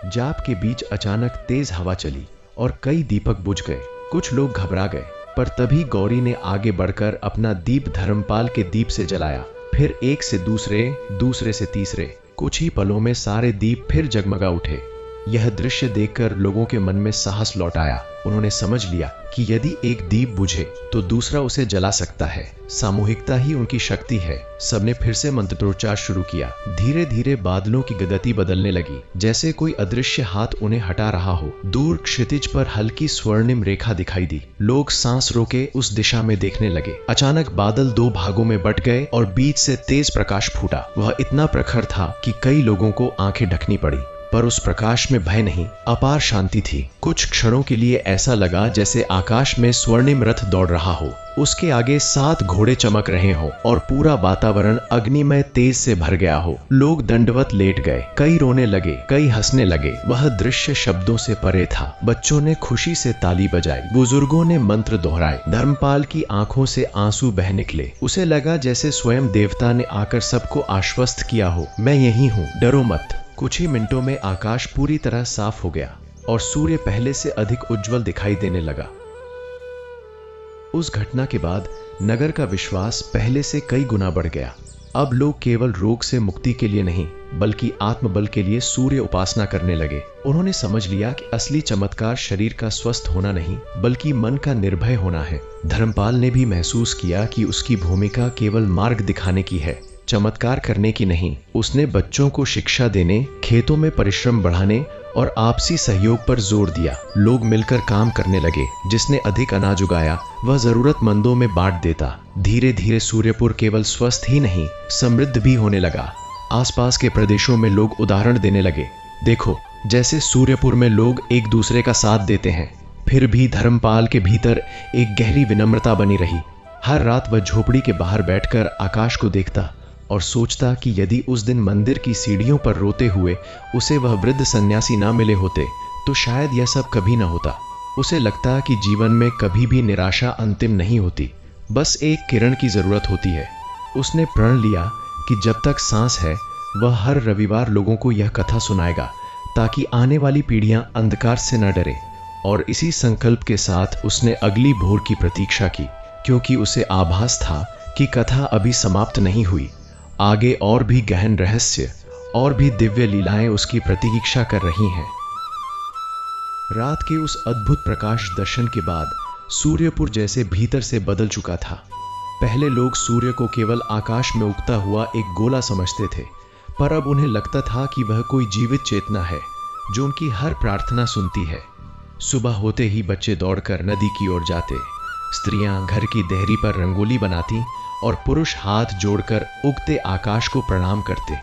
[SPEAKER 1] जाप के बीच अचानक तेज हवा चली और कई दीपक बुझ गए। कुछ लोग घबरा गए, पर तभी गौरी ने आगे बढ़कर अपना दीप धर्मपाल के दीप से जलाया। फिर एक से दूसरे, दूसरे से तीसरे। कुछ ही पलों में सारे दीप फिर जगमगा उठे। यह दृश्य देखकर लोगों के मन में साहस लौट आया। उन्होंने समझ लिया कि यदि एक दीप बुझे तो दूसरा उसे जला सकता है। सामूहिकता ही उनकी शक्ति है। सबने फिर से मंत्रोच्चार शुरू किया। धीरे धीरे बादलों की गति बदलने लगी, जैसे कोई अदृश्य हाथ उन्हें हटा रहा हो। दूर क्षितिज पर हल्की स्वर्णिम रेखा दिखाई दी। लोग सांस रोके उस दिशा में देखने लगे। अचानक बादल दो भागों में बट गए और बीच से तेज प्रकाश फूटा। वह इतना प्रखर था कि कई लोगों को आंखें ढकनी पड़ी, पर उस प्रकाश में भय नहीं, अपार शांति थी। कुछ क्षणों के लिए ऐसा लगा जैसे आकाश में स्वर्णिम रथ दौड़ रहा हो। उसके आगे 7 घोड़े चमक रहे हो और पूरा वातावरण अग्निमय तेज से भर गया हो। लोग दंडवत लेट गए, कई रोने लगे, कई हंसने लगे। वह दृश्य शब्दों से परे था। बच्चों ने खुशी से ताली बजाई, बुजुर्गों ने मंत्र दोहराए। धर्मपाल की आंखों से आंसू बह निकले। उसे लगा जैसे स्वयं देवता ने आकर सबको आश्वस्त किया हो, मैं यही हूँ, डरो मत। कुछ ही मिनटों में आकाश पूरी तरह साफ हो गया और सूर्य पहले से अधिक उज्जवल दिखाई देने लगा। उस घटना के बाद नगर का विश्वास पहले से कई गुना बढ़ गया। अब लोग केवल रोग से मुक्ति के लिए नहीं, बल्कि आत्मबल के लिए सूर्य उपासना करने लगे। उन्होंने समझ लिया कि असली चमत्कार शरीर का स्वस्थ होना नहीं, बल्कि मन का निर्भय होना है। धर्मपाल ने भी महसूस किया कि उसकी भूमिका केवल मार्ग दिखाने की है, चमत्कार करने की नहीं। उसने बच्चों को शिक्षा देने, खेतों में परिश्रम बढ़ाने और आपसी सहयोग पर जोर दिया। लोग मिलकर काम करने लगे। जिसने अधिक अनाज उगाया वह जरूरतमंदों में बांट देता। धीरे धीरे सूर्यपुर केवल स्वस्थ ही नहीं, समृद्ध भी होने लगा। आसपास के प्रदेशों में लोग उदाहरण देने लगे, देखो जैसे सूर्यपुर में लोग एक दूसरे का साथ देते हैं। फिर भी धर्मपाल के भीतर एक गहरी विनम्रता बनी रही। हर रात वह झोपड़ी के बाहर बैठकर आकाश को देखता और सोचता कि यदि उस दिन मंदिर की सीढ़ियों पर रोते हुए उसे वह वृद्ध सन्यासी ना मिले होते तो शायद यह सब कभी ना होता। उसे लगता कि जीवन में कभी भी निराशा अंतिम नहीं होती, बस एक किरण की जरूरत होती है। उसने प्रण लिया कि जब तक सांस है वह हर रविवार लोगों को यह कथा सुनाएगा, ताकि आने वाली पीढ़ियां अंधकार से न डरे। और इसी संकल्प के साथ उसने अगली भोर की प्रतीक्षा की, क्योंकि उसे आभास था कि कथा अभी समाप्त नहीं हुई। आगे और भी गहन रहस्य और भी दिव्य लीलाएं उसकी प्रतीक्षा कर रही हैं। रात के उस अद्भुत प्रकाश दर्शन के बाद सूर्यपुर जैसे भीतर से बदल चुका था। पहले लोग सूर्य को केवल आकाश में उगता हुआ एक गोला समझते थे, पर अब उन्हें लगता था कि वह कोई जीवित चेतना है जो उनकी हर प्रार्थना सुनती है। सुबह होते ही बच्चे दौड़कर नदी की ओर जाते, स्त्रियां घर की देहरी पर रंगोली बनाती और पुरुष हाथ जोड़कर उगते आकाश को प्रणाम करते।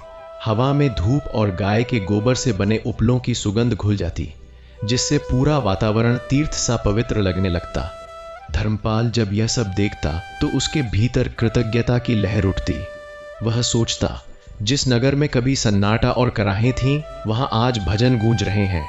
[SPEAKER 1] हवा में धूप और गाय के गोबर से बने उपलों की सुगंध घुल जाती, जिससे पूरा वातावरण तीर्थ सा पवित्र लगने लगता। धर्मपाल जब यह सब देखता तो उसके भीतर कृतज्ञता की लहर उठती। वह सोचता, जिस नगर में कभी सन्नाटा और कराहें थीं, वहां आज भजन गूंज रहे हैं।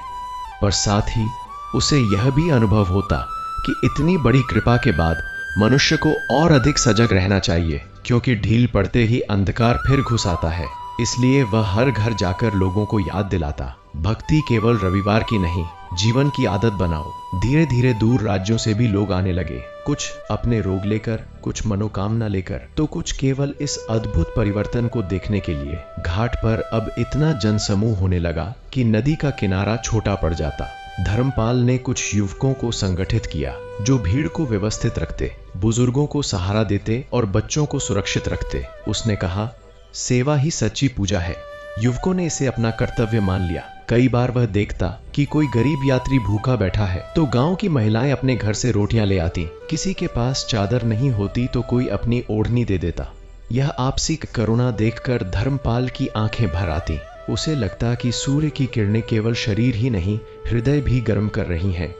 [SPEAKER 1] पर साथ ही उसे यह भी अनुभव होता कि इतनी बड़ी कृपा के बाद मनुष्य को और अधिक सजग रहना चाहिए, क्योंकि ढील पड़ते ही अंधकार फिर घुस आता है। इसलिए वह हर घर जाकर लोगों को याद दिलाता, भक्ति केवल रविवार की नहीं, जीवन की आदत बनाओ। धीरे धीरे दूर राज्यों से भी लोग आने लगे, कुछ अपने रोग लेकर, कुछ मनोकामना लेकर, तो कुछ केवल इस अद्भुत परिवर्तन को देखने के लिए। घाट पर अब इतना जनसमूह होने लगा कि नदी का किनारा छोटा पड़ जाता। धर्मपाल ने कुछ युवकों को संगठित किया जो भीड़ को व्यवस्थित रखते, बुजुर्गों को सहारा देते और बच्चों को सुरक्षित रखते। उसने कहा, सेवा ही सच्ची पूजा है। युवकों ने इसे अपना कर्तव्य मान लिया। कई बार वह देखता कि कोई गरीब यात्री भूखा बैठा है तो गांव की महिलाएं अपने घर से रोटियां ले आती। किसी के पास चादर नहीं होती तो कोई अपनी ओढ़नी दे देता। यह आपसी करुणा देखकर धर्मपाल की आंखें भर आती। उसे लगता कि सूर्य की किरणें केवल शरीर ही नहीं, हृदय भी गर्म कर रही हैं।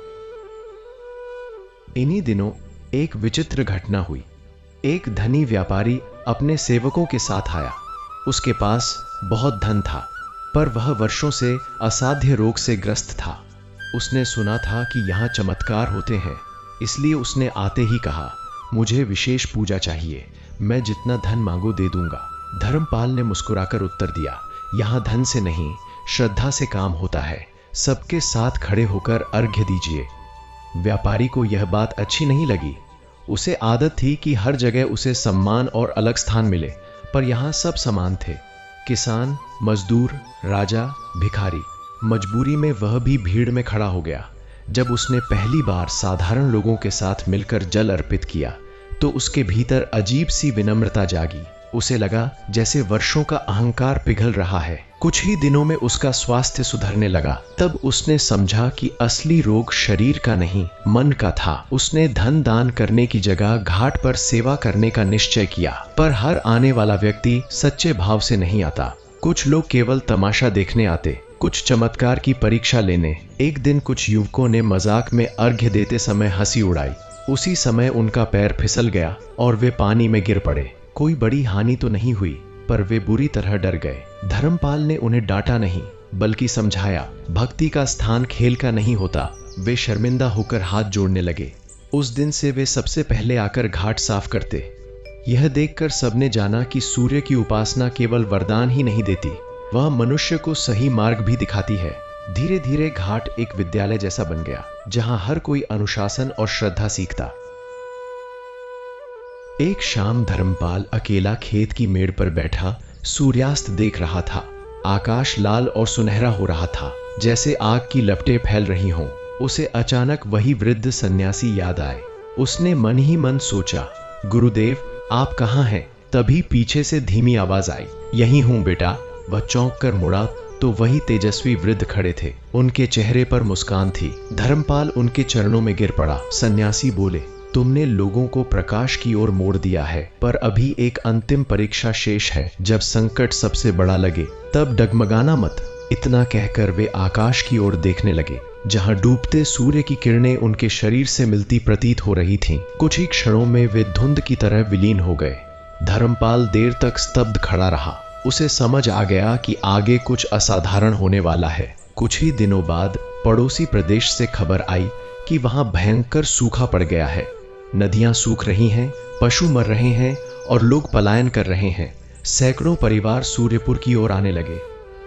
[SPEAKER 1] इन्हीं दिनों एक विचित्र घटना हुई। एक धनी व्यापारी अपने सेवकों के साथ आया। उसके पास बहुत धन था, पर वह वर्षों से असाध्य रोग से ग्रस्त था। उसने सुना था कि यहाँ चमत्कार होते हैं, इसलिए उसने आते ही कहा, मुझे विशेष पूजा चाहिए, मैं जितना धन मांगो दे दूंगा। धर्मपाल ने मुस्कुराकर उत्तर दिया, यहाँ धन से नहीं, श्रद्धा से काम होता है। सबके साथ खड़े होकर अर्घ्य दीजिए। व्यापारी को यह बात अच्छी नहीं लगी। उसे आदत थी कि हर जगह उसे सम्मान और अलग स्थान मिले, पर यहाँ सब समान थे। किसान, मजदूर, राजा, भिखारी। मजबूरी में वह भी भीड़ में खड़ा हो गया। जब उसने पहली बार साधारण लोगों के साथ मिलकर जल अर्पित किया तो उसके भीतर अजीब सी विनम्रता जागी। उसे लगा जैसे वर्षों का अहंकार पिघल रहा है। कुछ ही दिनों में उसका स्वास्थ्य सुधरने लगा। तब उसने समझा कि असली रोग शरीर का नहीं, मन का था। उसने धन दान करने की जगह घाट पर सेवा करने का निश्चय किया। पर हर आने वाला व्यक्ति सच्चे भाव से नहीं आता। कुछ लोग केवल तमाशा देखने आते, कुछ चमत्कार की परीक्षा लेने। एक दिन कुछ युवकों ने मजाक में अर्घ्य देते समय हंसी उड़ाई। उसी समय उनका पैर फिसल गया और वे पानी में गिर पड़े। कोई बड़ी हानि तो नहीं हुई, पर वे बुरी तरह डर गए। धर्मपाल ने उन्हें डांटा नहीं, बल्कि समझाया, भक्ति का स्थान खेल का नहीं होता। वे शर्मिंदा होकर हाथ जोड़ने लगे। उस दिन से वे सबसे पहले आकर घाट साफ करते। यह देखकर सबने जाना कि सूर्य की उपासना केवल वरदान ही नहीं देती, वह मनुष्य को सही मार्ग भी दिखाती है। धीरे धीरे घाट एक विद्यालय जैसा बन गया, जहां हर कोई अनुशासन और श्रद्धा सीखता। एक शाम धर्मपाल अकेला खेत की मेड़ पर बैठा सूर्यास्त देख रहा था। आकाश लाल और सुनहरा हो रहा था, जैसे आग की लपटें फैल रही हों। उसे अचानक वही वृद्ध सन्यासी याद आए। उसने मन ही मन सोचा, गुरुदेव आप कहाँ हैं? तभी पीछे से धीमी आवाज आई, यही हूं बेटा। वह चौंक कर मुड़ा तो वही तेजस्वी वृद्ध खड़े थे। उनके चेहरे पर मुस्कान थी। धर्मपाल उनके चरणों में गिर पड़ा। सन्यासी बोले, तुमने लोगों को प्रकाश की ओर मोड़ दिया है, पर अभी एक अंतिम परीक्षा शेष है। जब संकट सबसे बड़ा लगे तब डगमगाना मत। इतना कहकर वे आकाश की ओर देखने लगे, जहां डूबते सूर्य की किरणें उनके शरीर से मिलती प्रतीत हो रही थीं। कुछ ही क्षणों में वे धुंध की तरह विलीन हो गए। धर्मपाल देर तक स्तब्ध खड़ा रहा। उसे समझ आ गया कि आगे कुछ असाधारण होने वाला है। कुछ ही दिनों बाद पड़ोसी प्रदेश से खबर आई कि वहां भयंकर सूखा पड़ गया है। नदियां सूख रही हैं, पशु मर रहे हैं और लोग पलायन कर रहे हैं। सैकड़ों परिवार सूर्यपुर की ओर आने लगे।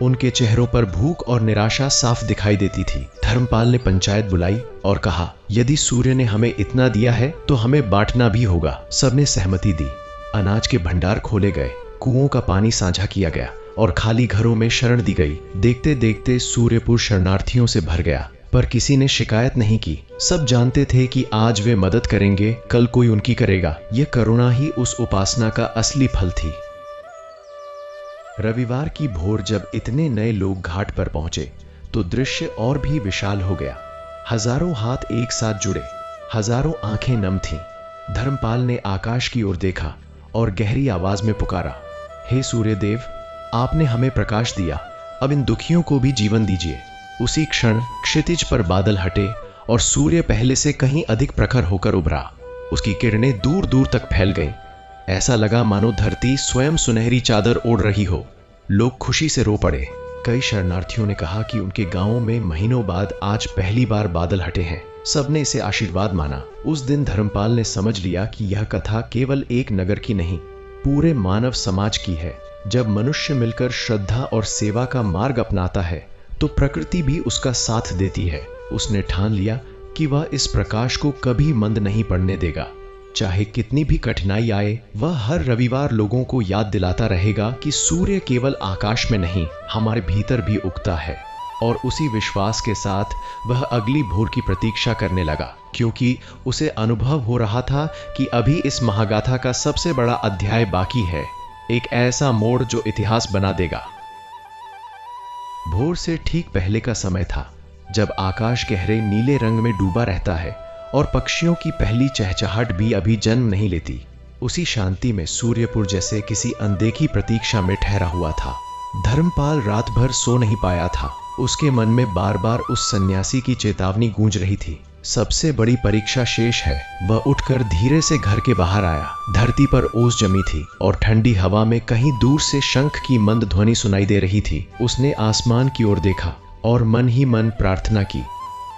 [SPEAKER 1] उनके चेहरों पर भूख और निराशा साफ दिखाई देती थी। धर्मपाल ने पंचायत बुलाई और कहा, यदि सूर्य ने हमें इतना दिया है तो हमें बांटना भी होगा। सबने सहमति दी। अनाज के भंडार खोले गए। कुओं का पानी साझा किया गया और खाली घरों में शरण दी गई। देखते देखते सूर्यपुर शरणार्थियों से भर गया, पर किसी ने शिकायत नहीं की। सब जानते थे कि आज वे मदद करेंगे, कल कोई उनकी करेगा। यह करुणा ही उस उपासना का असली फल थी। रविवार की भोर जब इतने नए लोग घाट पर पहुंचे तो दृश्य और भी विशाल हो गया। हजारों हाथ एक साथ जुड़े, हजारों आंखें नम थीं। धर्मपाल ने आकाश की ओर देखा और गहरी आवाज में पुकारा, हे सूर्यदेव, आपने हमें प्रकाश दिया, अब इन दुखियों को भी जीवन दीजिए। उसी क्षण क्षितिज पर बादल हटे और सूर्य पहले से कहीं अधिक प्रखर होकर उभरा। उसकी किरणें दूर दूर तक फैल गईं। ऐसा लगा मानो धरती स्वयं सुनहरी चादर ओढ़ रही हो। लोग खुशी से रो पड़े। कई शरणार्थियों ने कहा कि उनके गांवों में महीनों बाद आज पहली बार बादल हटे हैं। सबने इसे आशीर्वाद माना। उस दिन धर्मपाल ने समझ लिया कि यह कथा केवल एक नगर की नहीं, पूरे मानव समाज की है। जब मनुष्य मिलकर श्रद्धा और सेवा का मार्ग अपनाता है तो प्रकृति भी उसका साथ देती है। उसने ठान लिया कि वह इस प्रकाश को कभी मंद नहीं पड़ने देगा। चाहे कितनी भी कठिनाई आए, वह हर रविवार लोगों को याद दिलाता रहेगा कि सूर्य केवल आकाश में नहीं, हमारे भीतर भी उगता है। और उसी विश्वास के साथ वह अगली भोर की प्रतीक्षा करने लगा, क्योंकि उसे अनुभव हो रहा था कि अभी इस महागाथा का सबसे बड़ा अध्याय बाकी है, एक ऐसा मोड़ जो इतिहास बना देगा। भोर से ठीक पहले का समय था, जब आकाश गहरे नीले रंग में डूबा रहता है और पक्षियों की पहली चहचहाट भी अभी जन्म नहीं लेती। उसी शांति में सूर्यपुर जैसे किसी अनदेखी प्रतीक्षा में ठहरा हुआ था। धर्मपाल रात भर सो नहीं पाया था। उसके मन में बार बार उस सन्यासी की चेतावनी गूंज रही थी, सबसे बड़ी परीक्षा शेष है। वह उठकर धीरे से घर के बाहर आया। धरती पर ओस जमी थी और ठंडी हवा में कहीं दूर से शंख की मंद ध्वनि सुनाई दे रही थी। उसने आसमान की ओर देखा और मन ही मन प्रार्थना की,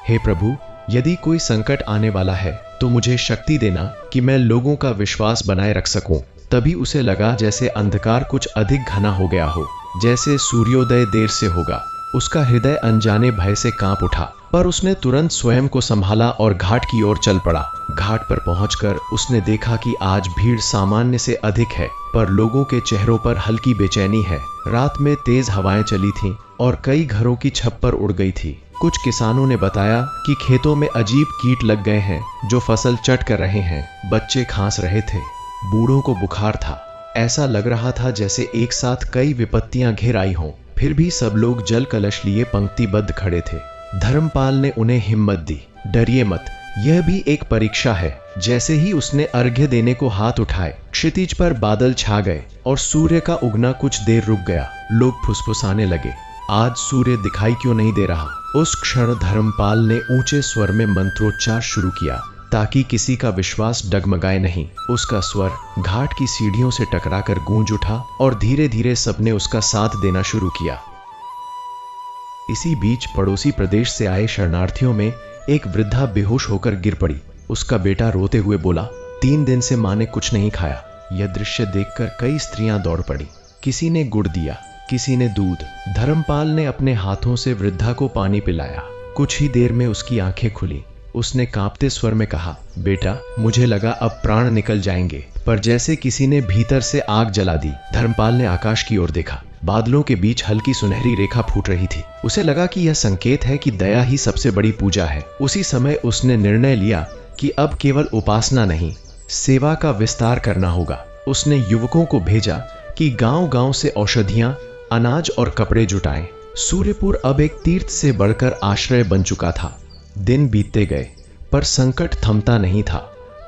[SPEAKER 1] हे प्रभु, यदि कोई संकट आने वाला है तो मुझे शक्ति देना कि मैं लोगों का विश्वास बनाए रख सकूं। तभी उसे लगा जैसे अंधकार कुछ अधिक घना हो गया हो, जैसे सूर्योदय देर से होगा। उसका हृदय अनजाने भय से कांप उठा, पर उसने तुरंत स्वयं को संभाला और घाट की ओर चल पड़ा। घाट पर पहुंचकर उसने देखा कि आज भीड़ सामान्य से अधिक है, पर लोगों के चेहरों पर हल्की बेचैनी है। रात में तेज हवाएं चली थीं और कई घरों की छप्पर उड़ गई थी। कुछ किसानों ने बताया कि खेतों में अजीब कीट लग गए हैं जो फसल चट कर रहे हैं। बच्चे खांस रहे थे, बूढ़ों को बुखार था। ऐसा लग रहा था जैसे एक साथ कई विपत्तियां घेर आई हों। फिर भी सब लोग जल कलश लिए पंक्तिबद्ध खड़े थे। धर्मपाल ने उन्हें हिम्मत दी, डरिए मत, यह भी एक परीक्षा है। जैसे ही उसने अर्घ्य देने को हाथ उठाए, क्षितिज पर बादल छा गए और सूर्य का उगना कुछ देर रुक गया। लोग फुसफुसाने लगे, आज सूर्य दिखाई क्यों नहीं दे रहा। उस क्षण धर्मपाल ने ऊंचे स्वर में मंत्रोच्चार शुरू किया, ताकि किसी का विश्वास डगमगाए नहीं। उसका स्वर घाट की सीढ़ियों से टकराकर गूंज उठा और धीरे धीरे सबने उसका साथ देना शुरू किया। इसी बीच पड़ोसी प्रदेश से आए शरणार्थियों में एक वृद्धा बेहोश होकर गिर पड़ी। उसका बेटा रोते हुए बोला, 3 दिन से मां ने कुछ नहीं खाया। यह दृश्य देखकर कई स्त्रियां दौड़ पड़ी। किसी ने गुड़ दिया, किसी ने दूध। धर्मपाल ने अपने हाथों से वृद्धा को पानी पिलाया। कुछ ही देर में उसकी आंखें खुली। उसने कांपते स्वर में कहा, बेटा, मुझे लगा अब प्राण निकल जाएंगे, पर जैसे किसी ने भीतर से आग जला दी। धर्मपाल ने आकाश की ओर देखा। बादलों के बीच हल्की सुनहरी रेखा फूट रही थी। उसे लगा कि यह संकेत है कि दया ही सबसे बड़ी पूजा है। उसी समय उसने निर्णय लिया कि अब केवल उपासना नहीं, सेवा का विस्तार करना होगा। उसने युवकों को भेजा कि गांव-गांव से औषधियां, अनाज और कपड़े जुटाएं। सूर्यपुर अब एक तीर्थ से बढ़कर आश्रय बन चुका था। दिन बीतते गए, पर संकट थमता नहीं था।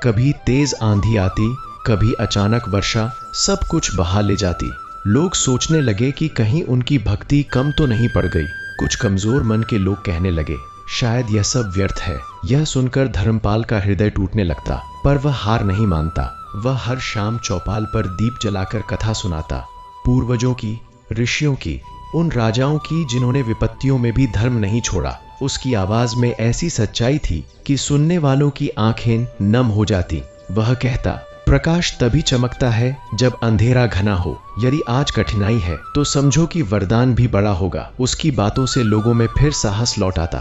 [SPEAKER 1] कभी तेज आंधी आती, कभी अचानक वर्षा सब कुछ बहा ले जाती। लोग सोचने लगे कि कहीं उनकी भक्ति कम तो नहीं पड़ गई। कुछ कमजोर मन के लोग कहने लगे, शायद यह सब व्यर्थ है। यह सुनकर धर्मपाल का हृदय टूटने लगता, पर वह हार नहीं मानता। वह हर शाम चौपाल पर दीप जलाकर कथा सुनाता, पूर्वजों की, ऋषियों की, उन राजाओं की जिन्होंने विपत्तियों में भी धर्म नहीं छोड़ा। उसकी आवाज में ऐसी सच्चाई थी कि सुनने वालों की आंखें नम हो जाती। वह कहता, प्रकाश तभी चमकता है जब अंधेरा घना हो। यदि आज कठिनाई है तो समझो कि वरदान भी बड़ा होगा। उसकी बातों से लोगों में फिर साहस लौट आता।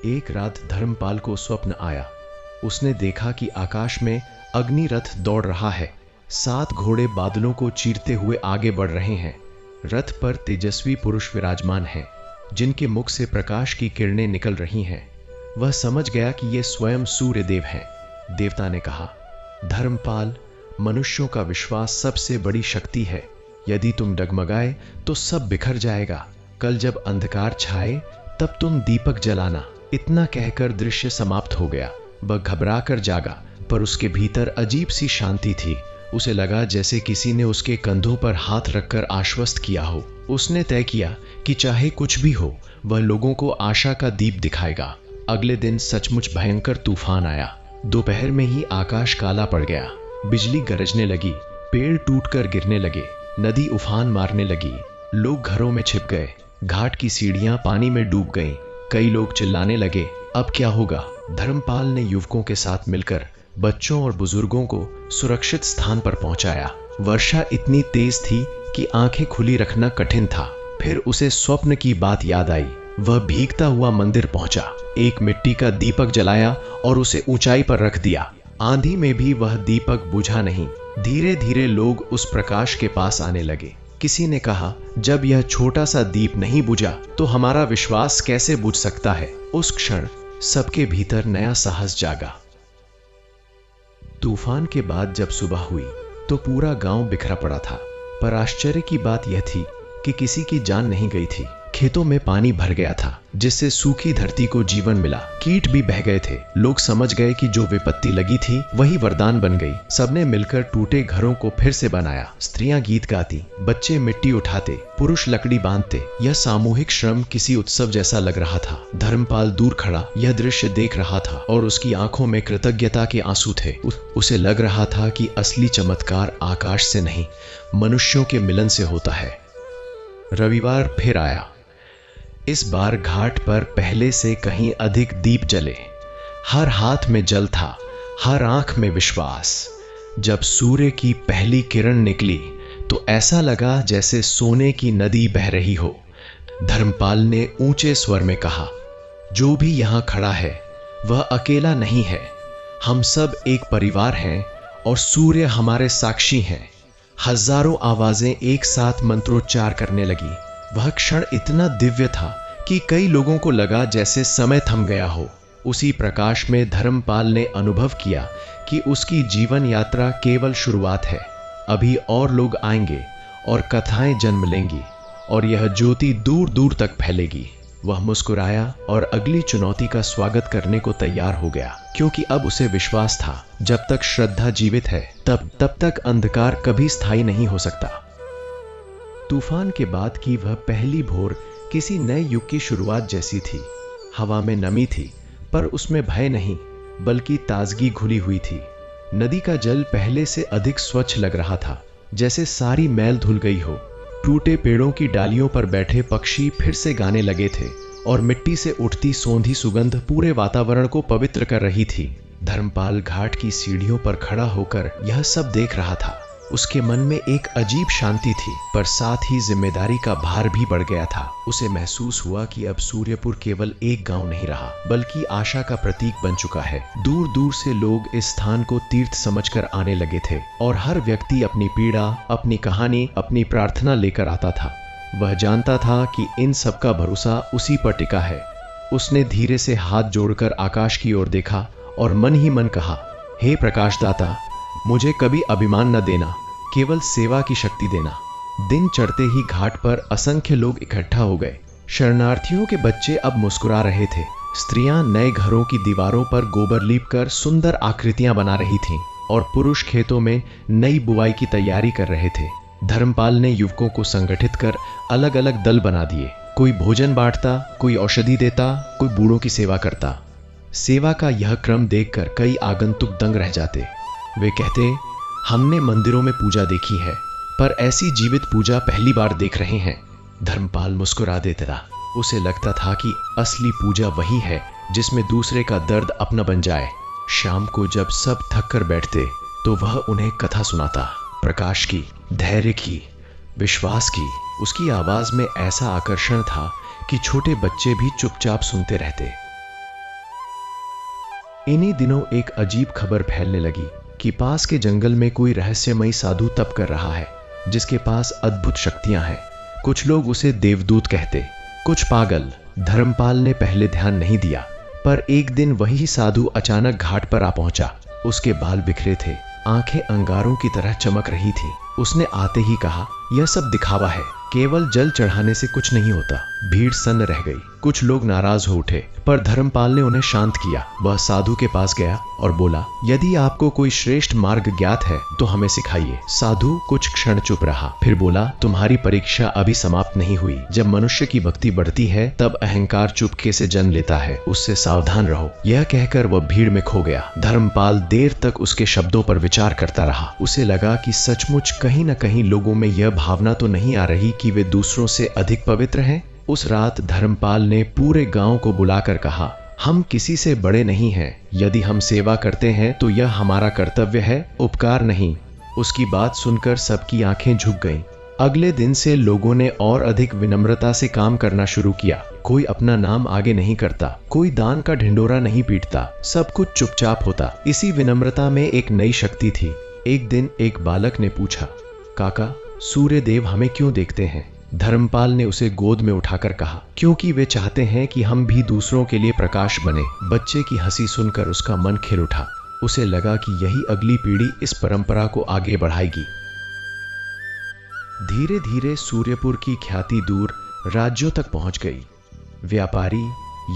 [SPEAKER 1] एक रात धर्मपाल को स्वप्न आया। उसने देखा कि आकाश में अग्नि रथ दौड़ रहा है। 7 घोड़े बादलों को चीरते हुए आगे बढ़ रहे हैं। रथ पर तेजस्वी पुरुष विराजमान हैं, जिनके मुख से प्रकाश की किरणें निकल रही हैं। वह समझ गया कि ये स्वयं सूर्य देव हैं। देवता ने कहा, धर्मपाल, मनुष्यों का विश्वास सबसे बड़ी शक्ति है। यदि तुम डगमगाए तो सब बिखर जाएगा। कल जब अंधकार छाए तब तुम दीपक जलाना। इतना कहकर दृश्य समाप्त हो गया। वह घबरा कर जागा, पर उसके भीतर अजीब सी शांति थी। उसे लगा जैसे किसी ने उसके कंधों पर हाथ रखकर आश्वस्त किया हो। उसने तय किया कि चाहे कुछ भी हो, वह लोगों को आशा का दीप दिखाएगा। अगले दिन सचमुच भयंकर तूफान आया। दोपहर में ही आकाश काला पड़ गया। बिजली गरजने लगी, पेड़ टूटकर गिरने लगे, नदी उफान मारने लगी। लोग घरों में छिप गए, घाट की सीढ़ियां पानी में डूब गईं। कई लोग चिल्लाने लगे, अब क्या होगा? धर्मपाल ने युवकों के साथ मिलकर बच्चों और बुजुर्गों को सुरक्षित स्थान पर पहुंचाया। वर्षा इतनी तेज थी कि आंखें खुली रखना कठिन था। फिर उसे स्वप्न की बात याद आई। वह भीगता हुआ मंदिर पहुंचा, एक मिट्टी का दीपक जलाया और उसे ऊंचाई पर रख दिया। आंधी में भी वह दीपक बुझा नहीं। धीरे धीरे लोग उस प्रकाश के पास आने लगे। किसी ने कहा, जब यह छोटा सा दीप नहीं बुझा तो हमारा विश्वास कैसे बुझ सकता है? उस क्षण सबके भीतर नया साहस जागा। तूफान के बाद जब सुबह हुई तो पूरा गांव बिखरा पड़ा था, पर आश्चर्य की बात यह थी कि किसी की जान नहीं गई थी। खेतों में पानी भर गया था, जिससे सूखी धरती को जीवन मिला। कीट भी बह गए थे। लोग समझ गए कि जो विपत्ति लगी थी वही वरदान बन गई। सबने मिलकर टूटे घरों को फिर से बनाया। स्त्रियां गीत गाती, बच्चे मिट्टी उठाते, पुरुष लकड़ी बांधते। यह सामूहिक श्रम किसी उत्सव जैसा लग रहा था। धर्मपाल दूर खड़ा यह दृश्य देख रहा था और उसकी आंखों में कृतज्ञता के आंसू थे। उसे लग रहा था कि असली चमत्कार आकाश से नहीं, मनुष्यों के मिलन से होता है। रविवार फिर आया। इस बार घाट पर पहले से कहीं अधिक दीप जले। हर हाथ में जल था, हर आंख में विश्वास। जब सूर्य की पहली किरण निकली तो ऐसा लगा जैसे सोने की नदी बह रही हो। धर्मपाल ने ऊंचे स्वर में कहा, जो भी यहां खड़ा है वह अकेला नहीं है। हम सब एक परिवार हैं और सूर्य हमारे साक्षी हैं। हजारों आवाजें एक साथ मंत्रोच्चार करने लगी। वह क्षण इतना दिव्य था कि कई लोगों को लगा जैसे समय थम गया हो। उसी प्रकाश में धर्मपाल ने अनुभव किया कि उसकी जीवन यात्रा केवल शुरुआत है। अभी और लोग आएंगे और कथाएं जन्म लेंगी और यह ज्योति दूर दूर तक फैलेगी। वह मुस्कुराया और अगली चुनौती का स्वागत करने को तैयार हो गया, क्योंकि अब उसे विश्वास था जब तक श्रद्धा जीवित है तब तक अंधकार कभी स्थायी नहीं हो सकता। तूफान के बाद की वह पहली भोर किसी नए युग की शुरुआत जैसी थी। हवा में नमी थी, पर उसमें भय नहीं बल्कि ताजगी घुली हुई थी। नदी का जल पहले से अधिक स्वच्छ लग रहा था, जैसे सारी मैल धुल गई हो। टूटे पेड़ों की डालियों पर बैठे पक्षी फिर से गाने लगे थे और मिट्टी से उठती सौंधी सुगंध पूरे वातावरण को पवित्र कर रही थी। धर्मपाल घाट की सीढ़ियों पर खड़ा होकर यह सब देख रहा था। उसके मन में एक अजीब शांति थी, पर साथ ही जिम्मेदारी का भार भी बढ़ गया था। उसे महसूस हुआ कि अब सूर्यपुर केवल एक गांव नहीं रहा, बल्कि आशा का प्रतीक बन चुका है। दूर दूर से लोग इस स्थान को तीर्थ समझकर आने लगे थे और हर व्यक्ति अपनी पीड़ा, अपनी कहानी, अपनी प्रार्थना लेकर आता था। वह जानता था कि इन सबका भरोसा उसी पर टिका है। उसने धीरे से हाथ जोड़कर आकाश की ओर देखा और मन ही मन कहा, हे प्रकाशदाता, मुझे कभी अभिमान न देना, केवल सेवा की शक्ति देना। दिन चढ़ते ही घाट पर असंख्य लोग इकट्ठा हो गए। शरणार्थियों के बच्चे अब मुस्कुरा रहे थे। स्त्रियां नए घरों की दीवारों पर गोबर लीपकर सुंदर आकृतियां बना रही थीं और पुरुष खेतों में नई बुआई की तैयारी कर रहे थे। धर्मपाल ने युवकों को संगठित कर अलग अलग दल बना दिए। कोई भोजन बांटता, कोई औषधि देता, कोई बूढ़ों की सेवा करता। सेवा का यह क्रम देखकर कई आगंतुक दंग रह जाते। वे कहते, हमने मंदिरों में पूजा देखी है, पर ऐसी जीवित पूजा पहली बार देख रहे हैं। धर्मपाल मुस्कुरा देता। उसे लगता था कि असली पूजा वही है जिसमें दूसरे का दर्द अपना बन जाए। शाम को जब सब थक कर बैठते तो वह उन्हें कथा सुनाता, प्रकाश की, धैर्य की, विश्वास की। उसकी आवाज में ऐसा आकर्षण था कि छोटे बच्चे भी चुपचाप सुनते रहते। इन्हीं दिनों एक अजीब खबर फैलने लगी। कि पास के जंगल में कोई रहस्यमयी साधु तप कर रहा है, जिसके पास अद्भुत शक्तियां हैं। कुछ लोग उसे देवदूत कहते, कुछ पागल। धर्मपाल ने पहले ध्यान नहीं दिया, पर एक दिन वही साधु अचानक घाट पर आ पहुंचा। उसके बाल बिखरे थे, आंखें अंगारों की तरह चमक रही थी। उसने आते ही कहा, यह सब दिखावा है, केवल जल चढ़ाने से कुछ नहीं होता। भीड़ सन्न रह गई। कुछ लोग नाराज हो उठे, पर धर्मपाल ने उन्हें शांत किया। वह साधु के पास गया और बोला, यदि आपको कोई श्रेष्ठ मार्ग ज्ञात है तो हमें सिखाइए। साधु कुछ क्षण चुप रहा, फिर बोला, तुम्हारी परीक्षा अभी समाप्त नहीं हुई। जब मनुष्य की भक्ति बढ़ती है तब अहंकार चुपके से जन्म लेता है, उससे सावधान रहो। यह कहकर वह भीड़ में खो गया। धर्मपाल देर तक उसके शब्दों पर विचार करता रहा। उसे लगा कि सचमुच कहीं न कहीं लोगों में यह भावना तो नहीं आ रही कि वे दूसरों से अधिक पवित्र हैं। उस रात धर्मपाल ने पूरे गांव को बुलाकर कहा, हम किसी से बड़े नहीं हैं। यदि हम सेवा करते हैं तो यह हमारा कर्तव्य है, उपकार नहीं। उसकी बात सुनकर सबकी आंखें झुक गईं। अगले दिन से लोगों ने और अधिक विनम्रता से काम करना शुरू किया। कोई अपना नाम आगे नहीं करता, कोई दान का ढिंडोरा नहीं पीटता, सब कुछ चुपचाप होता। इसी विनम्रता में एक नई शक्ति थी। एक दिन एक बालक ने पूछा, काका, सूर्य देव हमें क्यों देखते हैं? धर्मपाल ने उसे गोद में उठाकर कहा, क्योंकि वे चाहते हैं कि हम भी दूसरों के लिए प्रकाश बने। बच्चे की हंसी सुनकर उसका मन खिल उठा। उसे लगा कि यही अगली पीढ़ी इस परंपरा को आगे बढ़ाएगी। धीरे धीरे सूर्यपुर की ख्याति दूर राज्यों तक पहुंच गई। व्यापारी,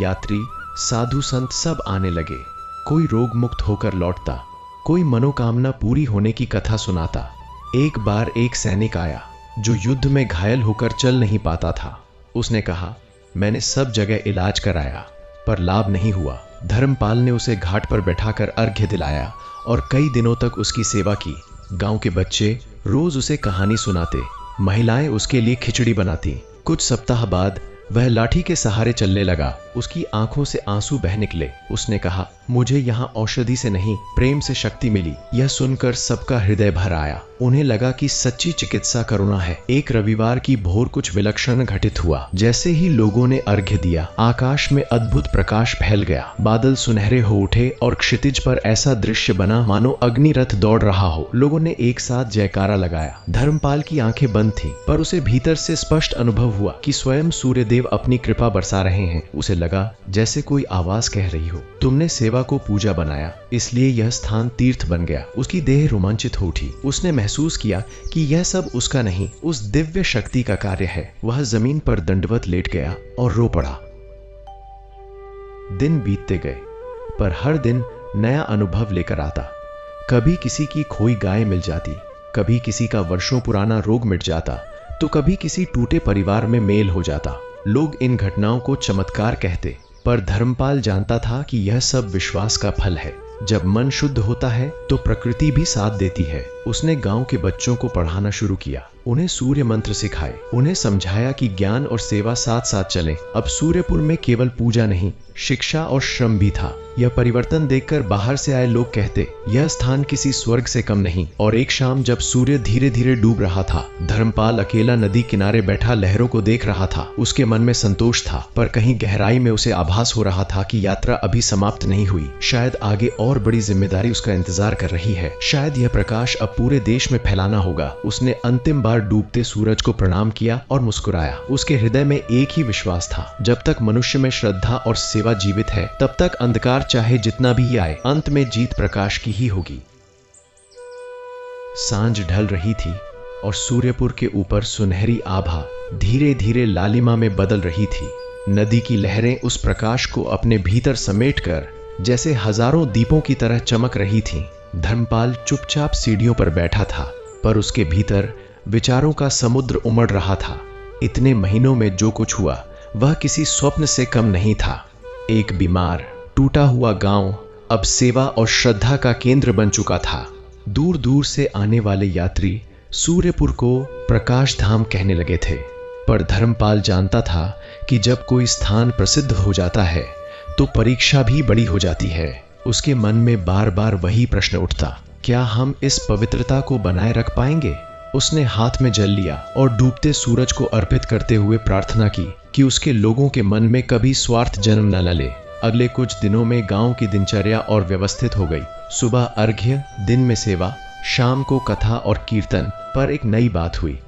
[SPEAKER 1] यात्री, साधु संत सब आने लगे। कोई रोग मुक्त होकर लौटता, कोई मनोकामना पूरी होने की कथा सुनाता। एक बार एक सैनिक आया जो युद्ध में घायल होकर चल नहीं पाता था। उसने कहा, मैंने सब जगह इलाज कराया पर लाभ नहीं हुआ। धर्मपाल ने उसे घाट पर बैठाकर अर्घ्य दिलाया और कई दिनों तक उसकी सेवा की। गांव के बच्चे रोज उसे कहानी सुनाते, महिलाएं उसके लिए खिचड़ी बनाती। कुछ सप्ताह बाद वह लाठी के सहारे चलने लगा। उसकी आंखों से आंसू बह निकले। उसने कहा, मुझे यहाँ औषधि से नहीं, प्रेम से शक्ति मिली। यह सुनकर सबका हृदय भर आया। उन्हें लगा कि सच्ची चिकित्सा करुणा है। एक रविवार की भोर कुछ विलक्षण घटित हुआ। जैसे ही लोगों ने अर्घ्य दिया, आकाश में अद्भुत प्रकाश फैल गया। बादल सुनहरे हो उठे और क्षितिज पर ऐसा दृश्य बना मानो अग्निरथ दौड़ रहा हो। लोगों ने एक साथ जयकारा लगाया। धर्मपाल की आंखें बंद थीं, पर उसे भीतर से स्पष्ट अनुभव हुआ कि स्वयं सूर्यदेव अपनी कृपा बरसा रहे हैं। उसे लगा जैसे कोई आवाज कह रही हो, तुमने सेवा को पूजा बनाया, इसलिए यह स्थान तीर्थ बन गया। उसकी देह रोमांचित हो उठी। उसने महसूस किया कि यह सब उसका नहीं, उस दिव्य शक्ति का कार्य है। वह जमीन पर दंडवत लेट गया और रो पड़ा। दिन बीतते गए, पर हर दिन नया अनुभव लेकर आता। कभी किसी की खोई गाय मिल जाती, कभी किसी का वर्षों पुराना रोग मिट जाता, तो कभी किसी टूटे परिवार में मेल हो जाता। लोग इन घटनाओं को चमत्कार कहते, पर धर्मपाल जानता था कि यह सब विश्वास का फल है। जब मन शुद्ध होता है तो प्रकृति भी साथ देती है। उसने गांव के बच्चों को पढ़ाना शुरू किया, उन्हें सूर्य मंत्र सिखाए, उन्हें समझाया कि ज्ञान और सेवा साथ साथ चलें। अब सूर्यपुर में केवल पूजा नहीं, शिक्षा और श्रम भी था। यह परिवर्तन देखकर बाहर से आए लोग कहते, यह स्थान किसी स्वर्ग से कम नहीं। और एक शाम जब सूर्य धीरे धीरे डूब रहा था, धर्मपाल अकेला नदी किनारे बैठा लहरों को देख रहा था। उसके मन में संतोष था, पर कहीं गहराई में उसे आभास हो रहा था कि यात्रा अभी समाप्त नहीं हुई। शायद आगे और बड़ी जिम्मेदारी उसका इंतजार कर रही है। शायद यह प्रकाश अब पूरे देश में फैलाना होगा। उसने अंतिम बार डूबते सूरज को प्रणाम किया और मुस्कुराया। उसके हृदय में एक ही विश्वास था, जब तक मनुष्य में श्रद्धा और सेवा जीवित है, तब तक अंधकार चाहे जितना भी आए, अंत में जीत प्रकाश की ही होगी। सांझ ढल रही थी और सूर्यपुर के ऊपर सुनहरी आभा धीरे धीरे लालिमा में बदल रही थी। नदी की लहरें उस प्रकाश को अपने भीतर समेटकर जैसे हजारों दीपों की तरह चमक रही थीं। धर्मपाल चुपचाप सीढ़ियों पर बैठा था, पर उसके भीतर विचारों का समुद्र उमड़ रहा था। इतने महीनों में जो कुछ हुआ वह किसी स्वप्न से कम नहीं था। एक बीमार, टूटा हुआ गांव अब सेवा और श्रद्धा का केंद्र बन चुका था। दूर दूर से आने वाले यात्री सूर्यपुर को प्रकाश धाम कहने लगे थे। पर धर्मपाल जानता था कि जब कोई स्थान प्रसिद्ध हो जाता है तो परीक्षा भी बड़ी हो जाती है। उसके मन में बार बार वही प्रश्न उठता, क्या हम इस पवित्रता को बनाए रख पाएंगे? उसने हाथ में जल लिया और डूबते सूरज को अर्पित करते हुए प्रार्थना की कि उसके लोगों के मन में कभी स्वार्थ जन्म न ले। अगले कुछ दिनों में गांव की दिनचर्या और व्यवस्थित हो गई। सुबह अर्घ्य, दिन में सेवा, शाम को कथा और कीर्तन। पर एक नई बात हुई।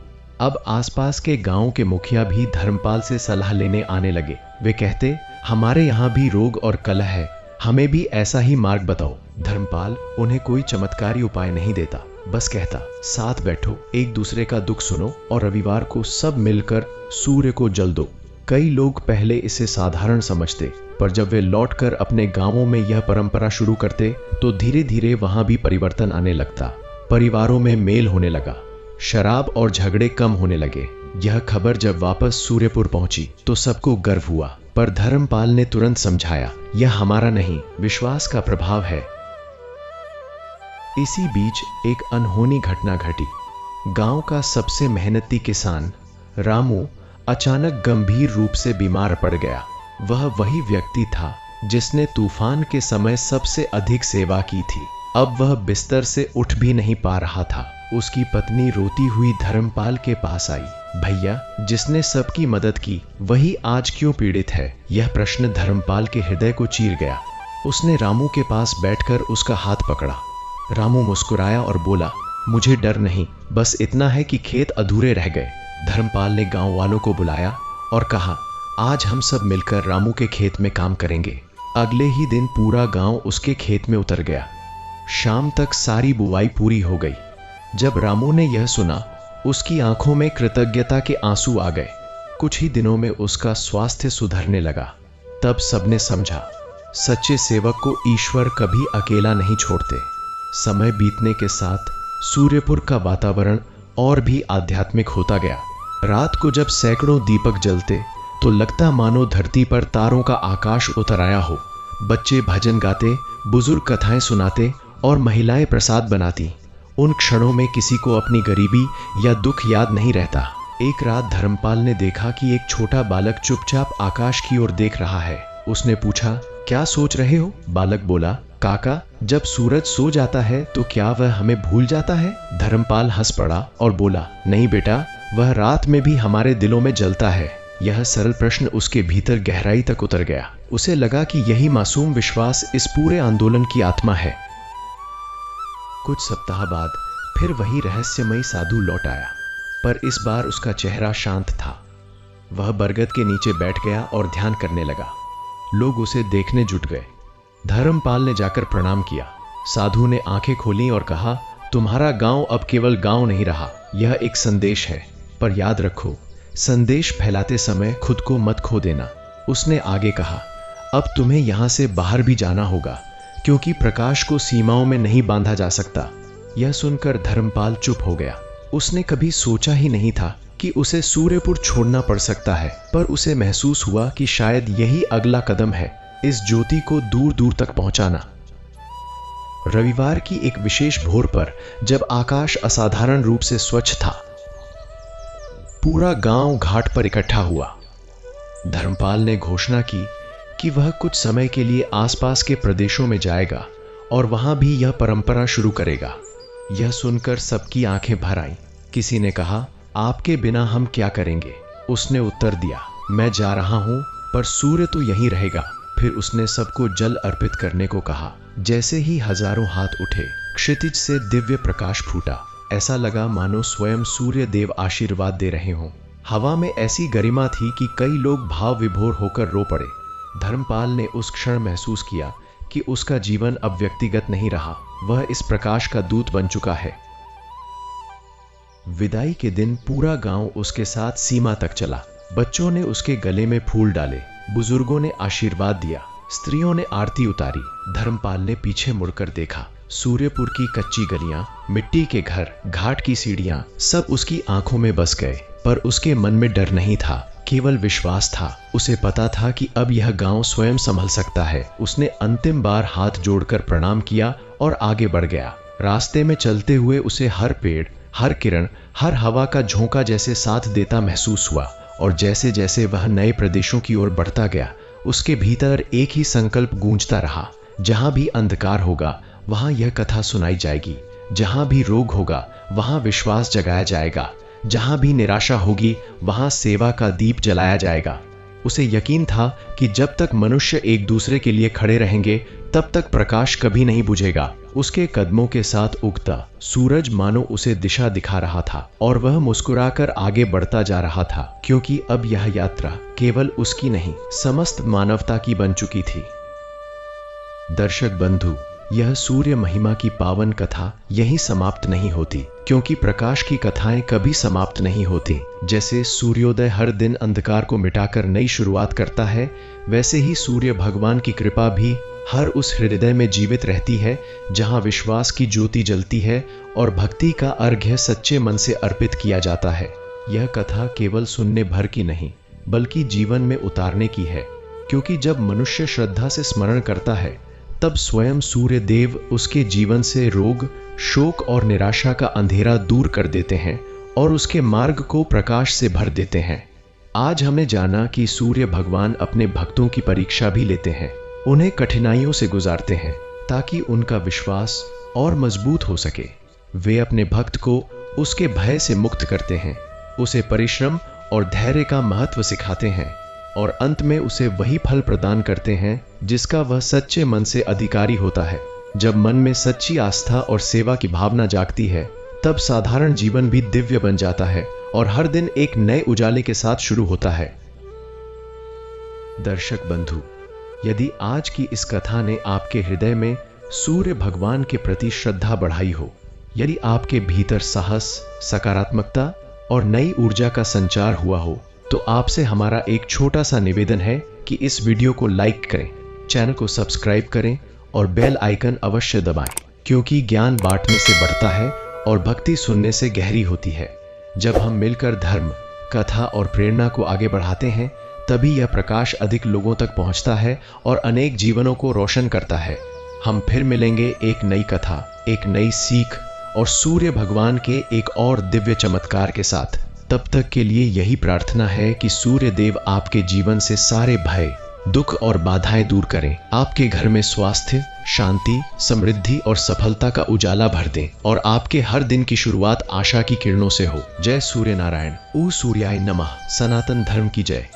[SPEAKER 1] अब आसपास के गांव के मुखिया भी धर्मपाल से सलाह लेने आने लगे। वे कहते, हमारे यहाँ भी रोग और कलह है, हमें भी ऐसा ही मार्ग बताओ। धर्मपाल उन्हें कोई चमत्कारी उपाय नहीं देता, बस कहता, साथ बैठो, एक दूसरे का दुख सुनो और रविवार को सब मिलकर सूर्य को जल दो। कई लोग पहले इसे साधारण समझते, पर जब वे लौटकर अपने गांवों में यह परंपरा शुरू करते तो धीरे धीरे वहां भी परिवर्तन आने लगता। परिवारों में मेल होने लगा, शराब और झगड़े कम होने लगे। यह खबर जब वापस सूर्यपुर पहुंची तो सबको गर्व हुआ, पर धर्मपाल ने तुरंत समझाया, यह हमारा नहीं, विश्वास का प्रभाव है। इसी बीच एक अनहोनी घटना घटी। गांव का सबसे मेहनती किसान रामू अचानक गंभीर रूप से बीमार पड़ गया। वह वही व्यक्ति था जिसने तूफान के समय सबसे अधिक सेवा की थी। अब वह बिस्तर से उठ भी नहीं पा रहा था। उसकी पत्नी रोती हुई धर्मपाल के पास आई। भैया, जिसने सबकी मदद की वही आज क्यों पीड़ित है? यह प्रश्न धर्मपाल के हृदय को चीर गया। उसने रामू के पास बैठकर उसका हाथ पकड़ा। रामू मुस्कुराया और बोला, मुझे डर नहीं, बस इतना है कि खेत अधूरे रह गए। धर्मपाल ने गांव वालों को बुलाया और कहा, आज हम सब मिलकर रामू के खेत में काम करेंगे। अगले ही दिन पूरा गांव उसके खेत में उतर गया। शाम तक सारी बुवाई पूरी हो गई। जब रामू ने यह सुना, उसकी आंखों में कृतज्ञता के आंसू आ गए। कुछ ही दिनों में उसका स्वास्थ्य सुधरने लगा। तब सबने समझा, सच्चे सेवक को ईश्वर कभी अकेला नहीं छोड़ते। समय बीतने के साथ सूर्यपुर का वातावरण और भी आध्यात्मिक होता गया। रात को जब सैकड़ों दीपक जलते तो लगता मानो धरती पर तारों का आकाश उतर आया हो। बच्चे भजन गाते, बुजुर्ग कथाएं सुनाते और महिलाएं प्रसाद बनाती। उन क्षणों में किसी को अपनी गरीबी या दुख याद नहीं रहता। एक रात धर्मपाल ने देखा कि एक छोटा बालक चुपचाप आकाश की ओर देख रहा है। उसने पूछा, क्या सोच रहे हो? बालक बोला, काका, जब सूरज सो जाता है तो क्या वह हमें भूल जाता है? धर्मपाल हंस पड़ा और बोला, नहीं बेटा, वह रात में भी हमारे दिलों में जलता है। यह सरल प्रश्न उसके भीतर गहराई तक उतर गया। उसे लगा कि यही मासूम विश्वास इस पूरे आंदोलन की आत्मा है। कुछ सप्ताह बाद फिर वही रहस्यमयी साधु लौट आया, पर इस बार उसका चेहरा शांत था। वह बरगद के नीचे बैठ गया और ध्यान करने लगा। लोग उसे देखने जुट गए। धर्मपाल ने जाकर प्रणाम किया। साधु ने आंखें खोली और कहा, तुम्हारा गांव अब केवल गांव नहीं रहा, यह एक संदेश है। पर याद रखो, संदेश फैलाते समय खुद को मत खो देना। उसने आगे कहा, अब तुम्हें यहां से बाहर भी जाना होगा, क्योंकि प्रकाश को सीमाओं में नहीं बांधा जा सकता। यह सुनकर धर्मपाल चुप हो गया। उसने कभी सोचा ही नहीं था कि उसे सूर्यपुर छोड़ना पड़ सकता है, पर उसे महसूस हुआ कि शायद यही अगला कदम है, इस ज्योति को दूर दूर तक पहुंचाना। रविवार की एक विशेष भोर पर जब आकाश असाधारण रूप से स्वच्छ था, पूरा गांव घाट पर इकट्ठा हुआ। धर्मपाल ने घोषणा की कि वह कुछ समय के लिए आसपास के प्रदेशों में जाएगा और वहां भी यह परंपरा शुरू करेगा। यह सुनकर सबकी आंखें भर आईं। किसी ने कहा, आपके बिना हम क्या करेंगे? उसने उत्तर दिया, मैं जा रहा हूं, पर सूर्य तो यहीं रहेगा। फिर उसने सबको जल अर्पित करने को कहा। जैसे ही हजारों हाथ उठे, क्षितिज से दिव्य प्रकाश फूटा। ऐसा लगा मानो स्वयं सूर्य देव आशीर्वाद दे रहे हों। हवा में ऐसी गरिमा थी कि कई लोग भाव विभोर होकर रो पड़े। धर्मपाल ने उस क्षण महसूस किया कि उसका जीवन अब व्यक्तिगत नहीं रहा, वह इस प्रकाश का दूत बन चुका है। विदाई के दिन पूरा गांव उसके साथ सीमा तक चला। बच्चों ने उसके गले में फूल डाले, बुजुर्गों ने आशीर्वाद दिया, स्त्रियों ने आरती उतारी। धर्मपाल ने पीछे मुड़कर देखा। सूर्यपुर की कच्ची गलियां, मिट्टी के घर, घाट की सीढ़ियां, सब उसकी आंखों में बस गए। पर उसके मन में डर नहीं था, केवल विश्वास था। उसे पता था कि अब यह गांव स्वयं संभल सकता है। उसने अंतिम बार हाथ जोड़कर प्रणाम किया और आगे बढ़ गया। रास्ते में चलते हुए उसे हर पेड़, हर किरण, हर हवा का झोंका जैसे साथ देता महसूस हुआ। और जैसे जैसे वह नए प्रदेशों की ओर बढ़ता गया, उसके भीतर एक ही संकल्प गूंजता रहा, जहां भी अंधकार होगा वहां यह कथा सुनाई जाएगी, जहां भी रोग होगा वहां विश्वास जगाया जाएगा, जहां भी निराशा होगी वहां सेवा का दीप जलाया जाएगा। उसे यकीन था कि जब तक मनुष्य एक दूसरे के लिए खड़े रहेंगे तब तक प्रकाश कभी नहीं बुझेगा। उसके कदमों के साथ उगता सूरज मानो उसे दिशा दिखा रहा था और वह मुस्कुराकर आगे बढ़ता जा रहा था, क्योंकि अब यह यात्रा केवल उसकी नहीं, समस्त मानवता की बन चुकी थी। दर्शक बंधु, यह सूर्य महिमा की पावन कथा यहीं समाप्त नहीं होती, क्योंकि प्रकाश की कथाएं कभी समाप्त नहीं होती। जैसे सूर्योदय हर दिन अंधकार को मिटाकर नई शुरुआत करता है, वैसे ही सूर्य भगवान की कृपा भी हर उस हृदय में जीवित रहती है जहां विश्वास की ज्योति जलती है और भक्ति का अर्घ्य सच्चे मन से अर्पित किया जाता है। यह कथा केवल सुनने भर की नहीं, बल्कि जीवन में उतारने की है, क्योंकि जब मनुष्य श्रद्धा से स्मरण करता है तब स्वयं सूर्य देव उसके जीवन से रोग, शोक और निराशा का अंधेरा दूर कर देते हैं और उसके मार्ग को प्रकाश से भर देते हैं। आज हमें जाना कि सूर्य भगवान अपने भक्तों की परीक्षा भी लेते हैं, उन्हें कठिनाइयों से गुजारते हैं ताकि उनका विश्वास और मजबूत हो सके। वे अपने भक्त को उसके भय से मुक्त करते हैं, उसे परिश्रम और धैर्य का महत्व सिखाते हैं और अंत में उसे वही फल प्रदान करते हैं जिसका वह सच्चे मन से अधिकारी होता है। जब मन में सच्ची आस्था और सेवा की भावना जागती है, तब साधारण जीवन भी दिव्य बन जाता है और हर दिन एक नए उजाले के साथ शुरू होता है। दर्शक बंधु, यदि आज की इस कथा ने आपके हृदय में सूर्य भगवान के प्रति श्रद्धा बढ़ाई हो, यदि आपके भीतर साहस, सकारात्मकता और नई ऊर्जा का संचार हुआ हो, तो आपसे हमारा एक छोटा सा निवेदन है कि इस वीडियो को लाइक करें, चैनल को सब्सक्राइब करें और बेल आइकन अवश्य दबाएं, क्योंकि ज्ञान बांटने से बढ़ता है और भक्ति सुनने से गहरी होती है। जब हम मिलकर धर्म, कथा और प्रेरणा को आगे बढ़ाते हैं, तभी यह प्रकाश अधिक लोगों तक पहुंचता है और अनेक जीवनों को रोशन करता है। हम फिर मिलेंगे एक नई कथा, एक नई सीख और सूर्य भगवान के एक और दिव्य चमत्कार के साथ। तब तक के लिए यही प्रार्थना है कि सूर्य देव आपके जीवन से सारे भय, दुख और बाधाएं दूर करें, आपके घर में स्वास्थ्य, शांति, समृद्धि और सफलता का उजाला भर दें और आपके हर दिन की शुरुआत आशा की किरणों से हो। जय सूर्य नारायण। ओ सूर्याय नमः। सनातन धर्म की जय।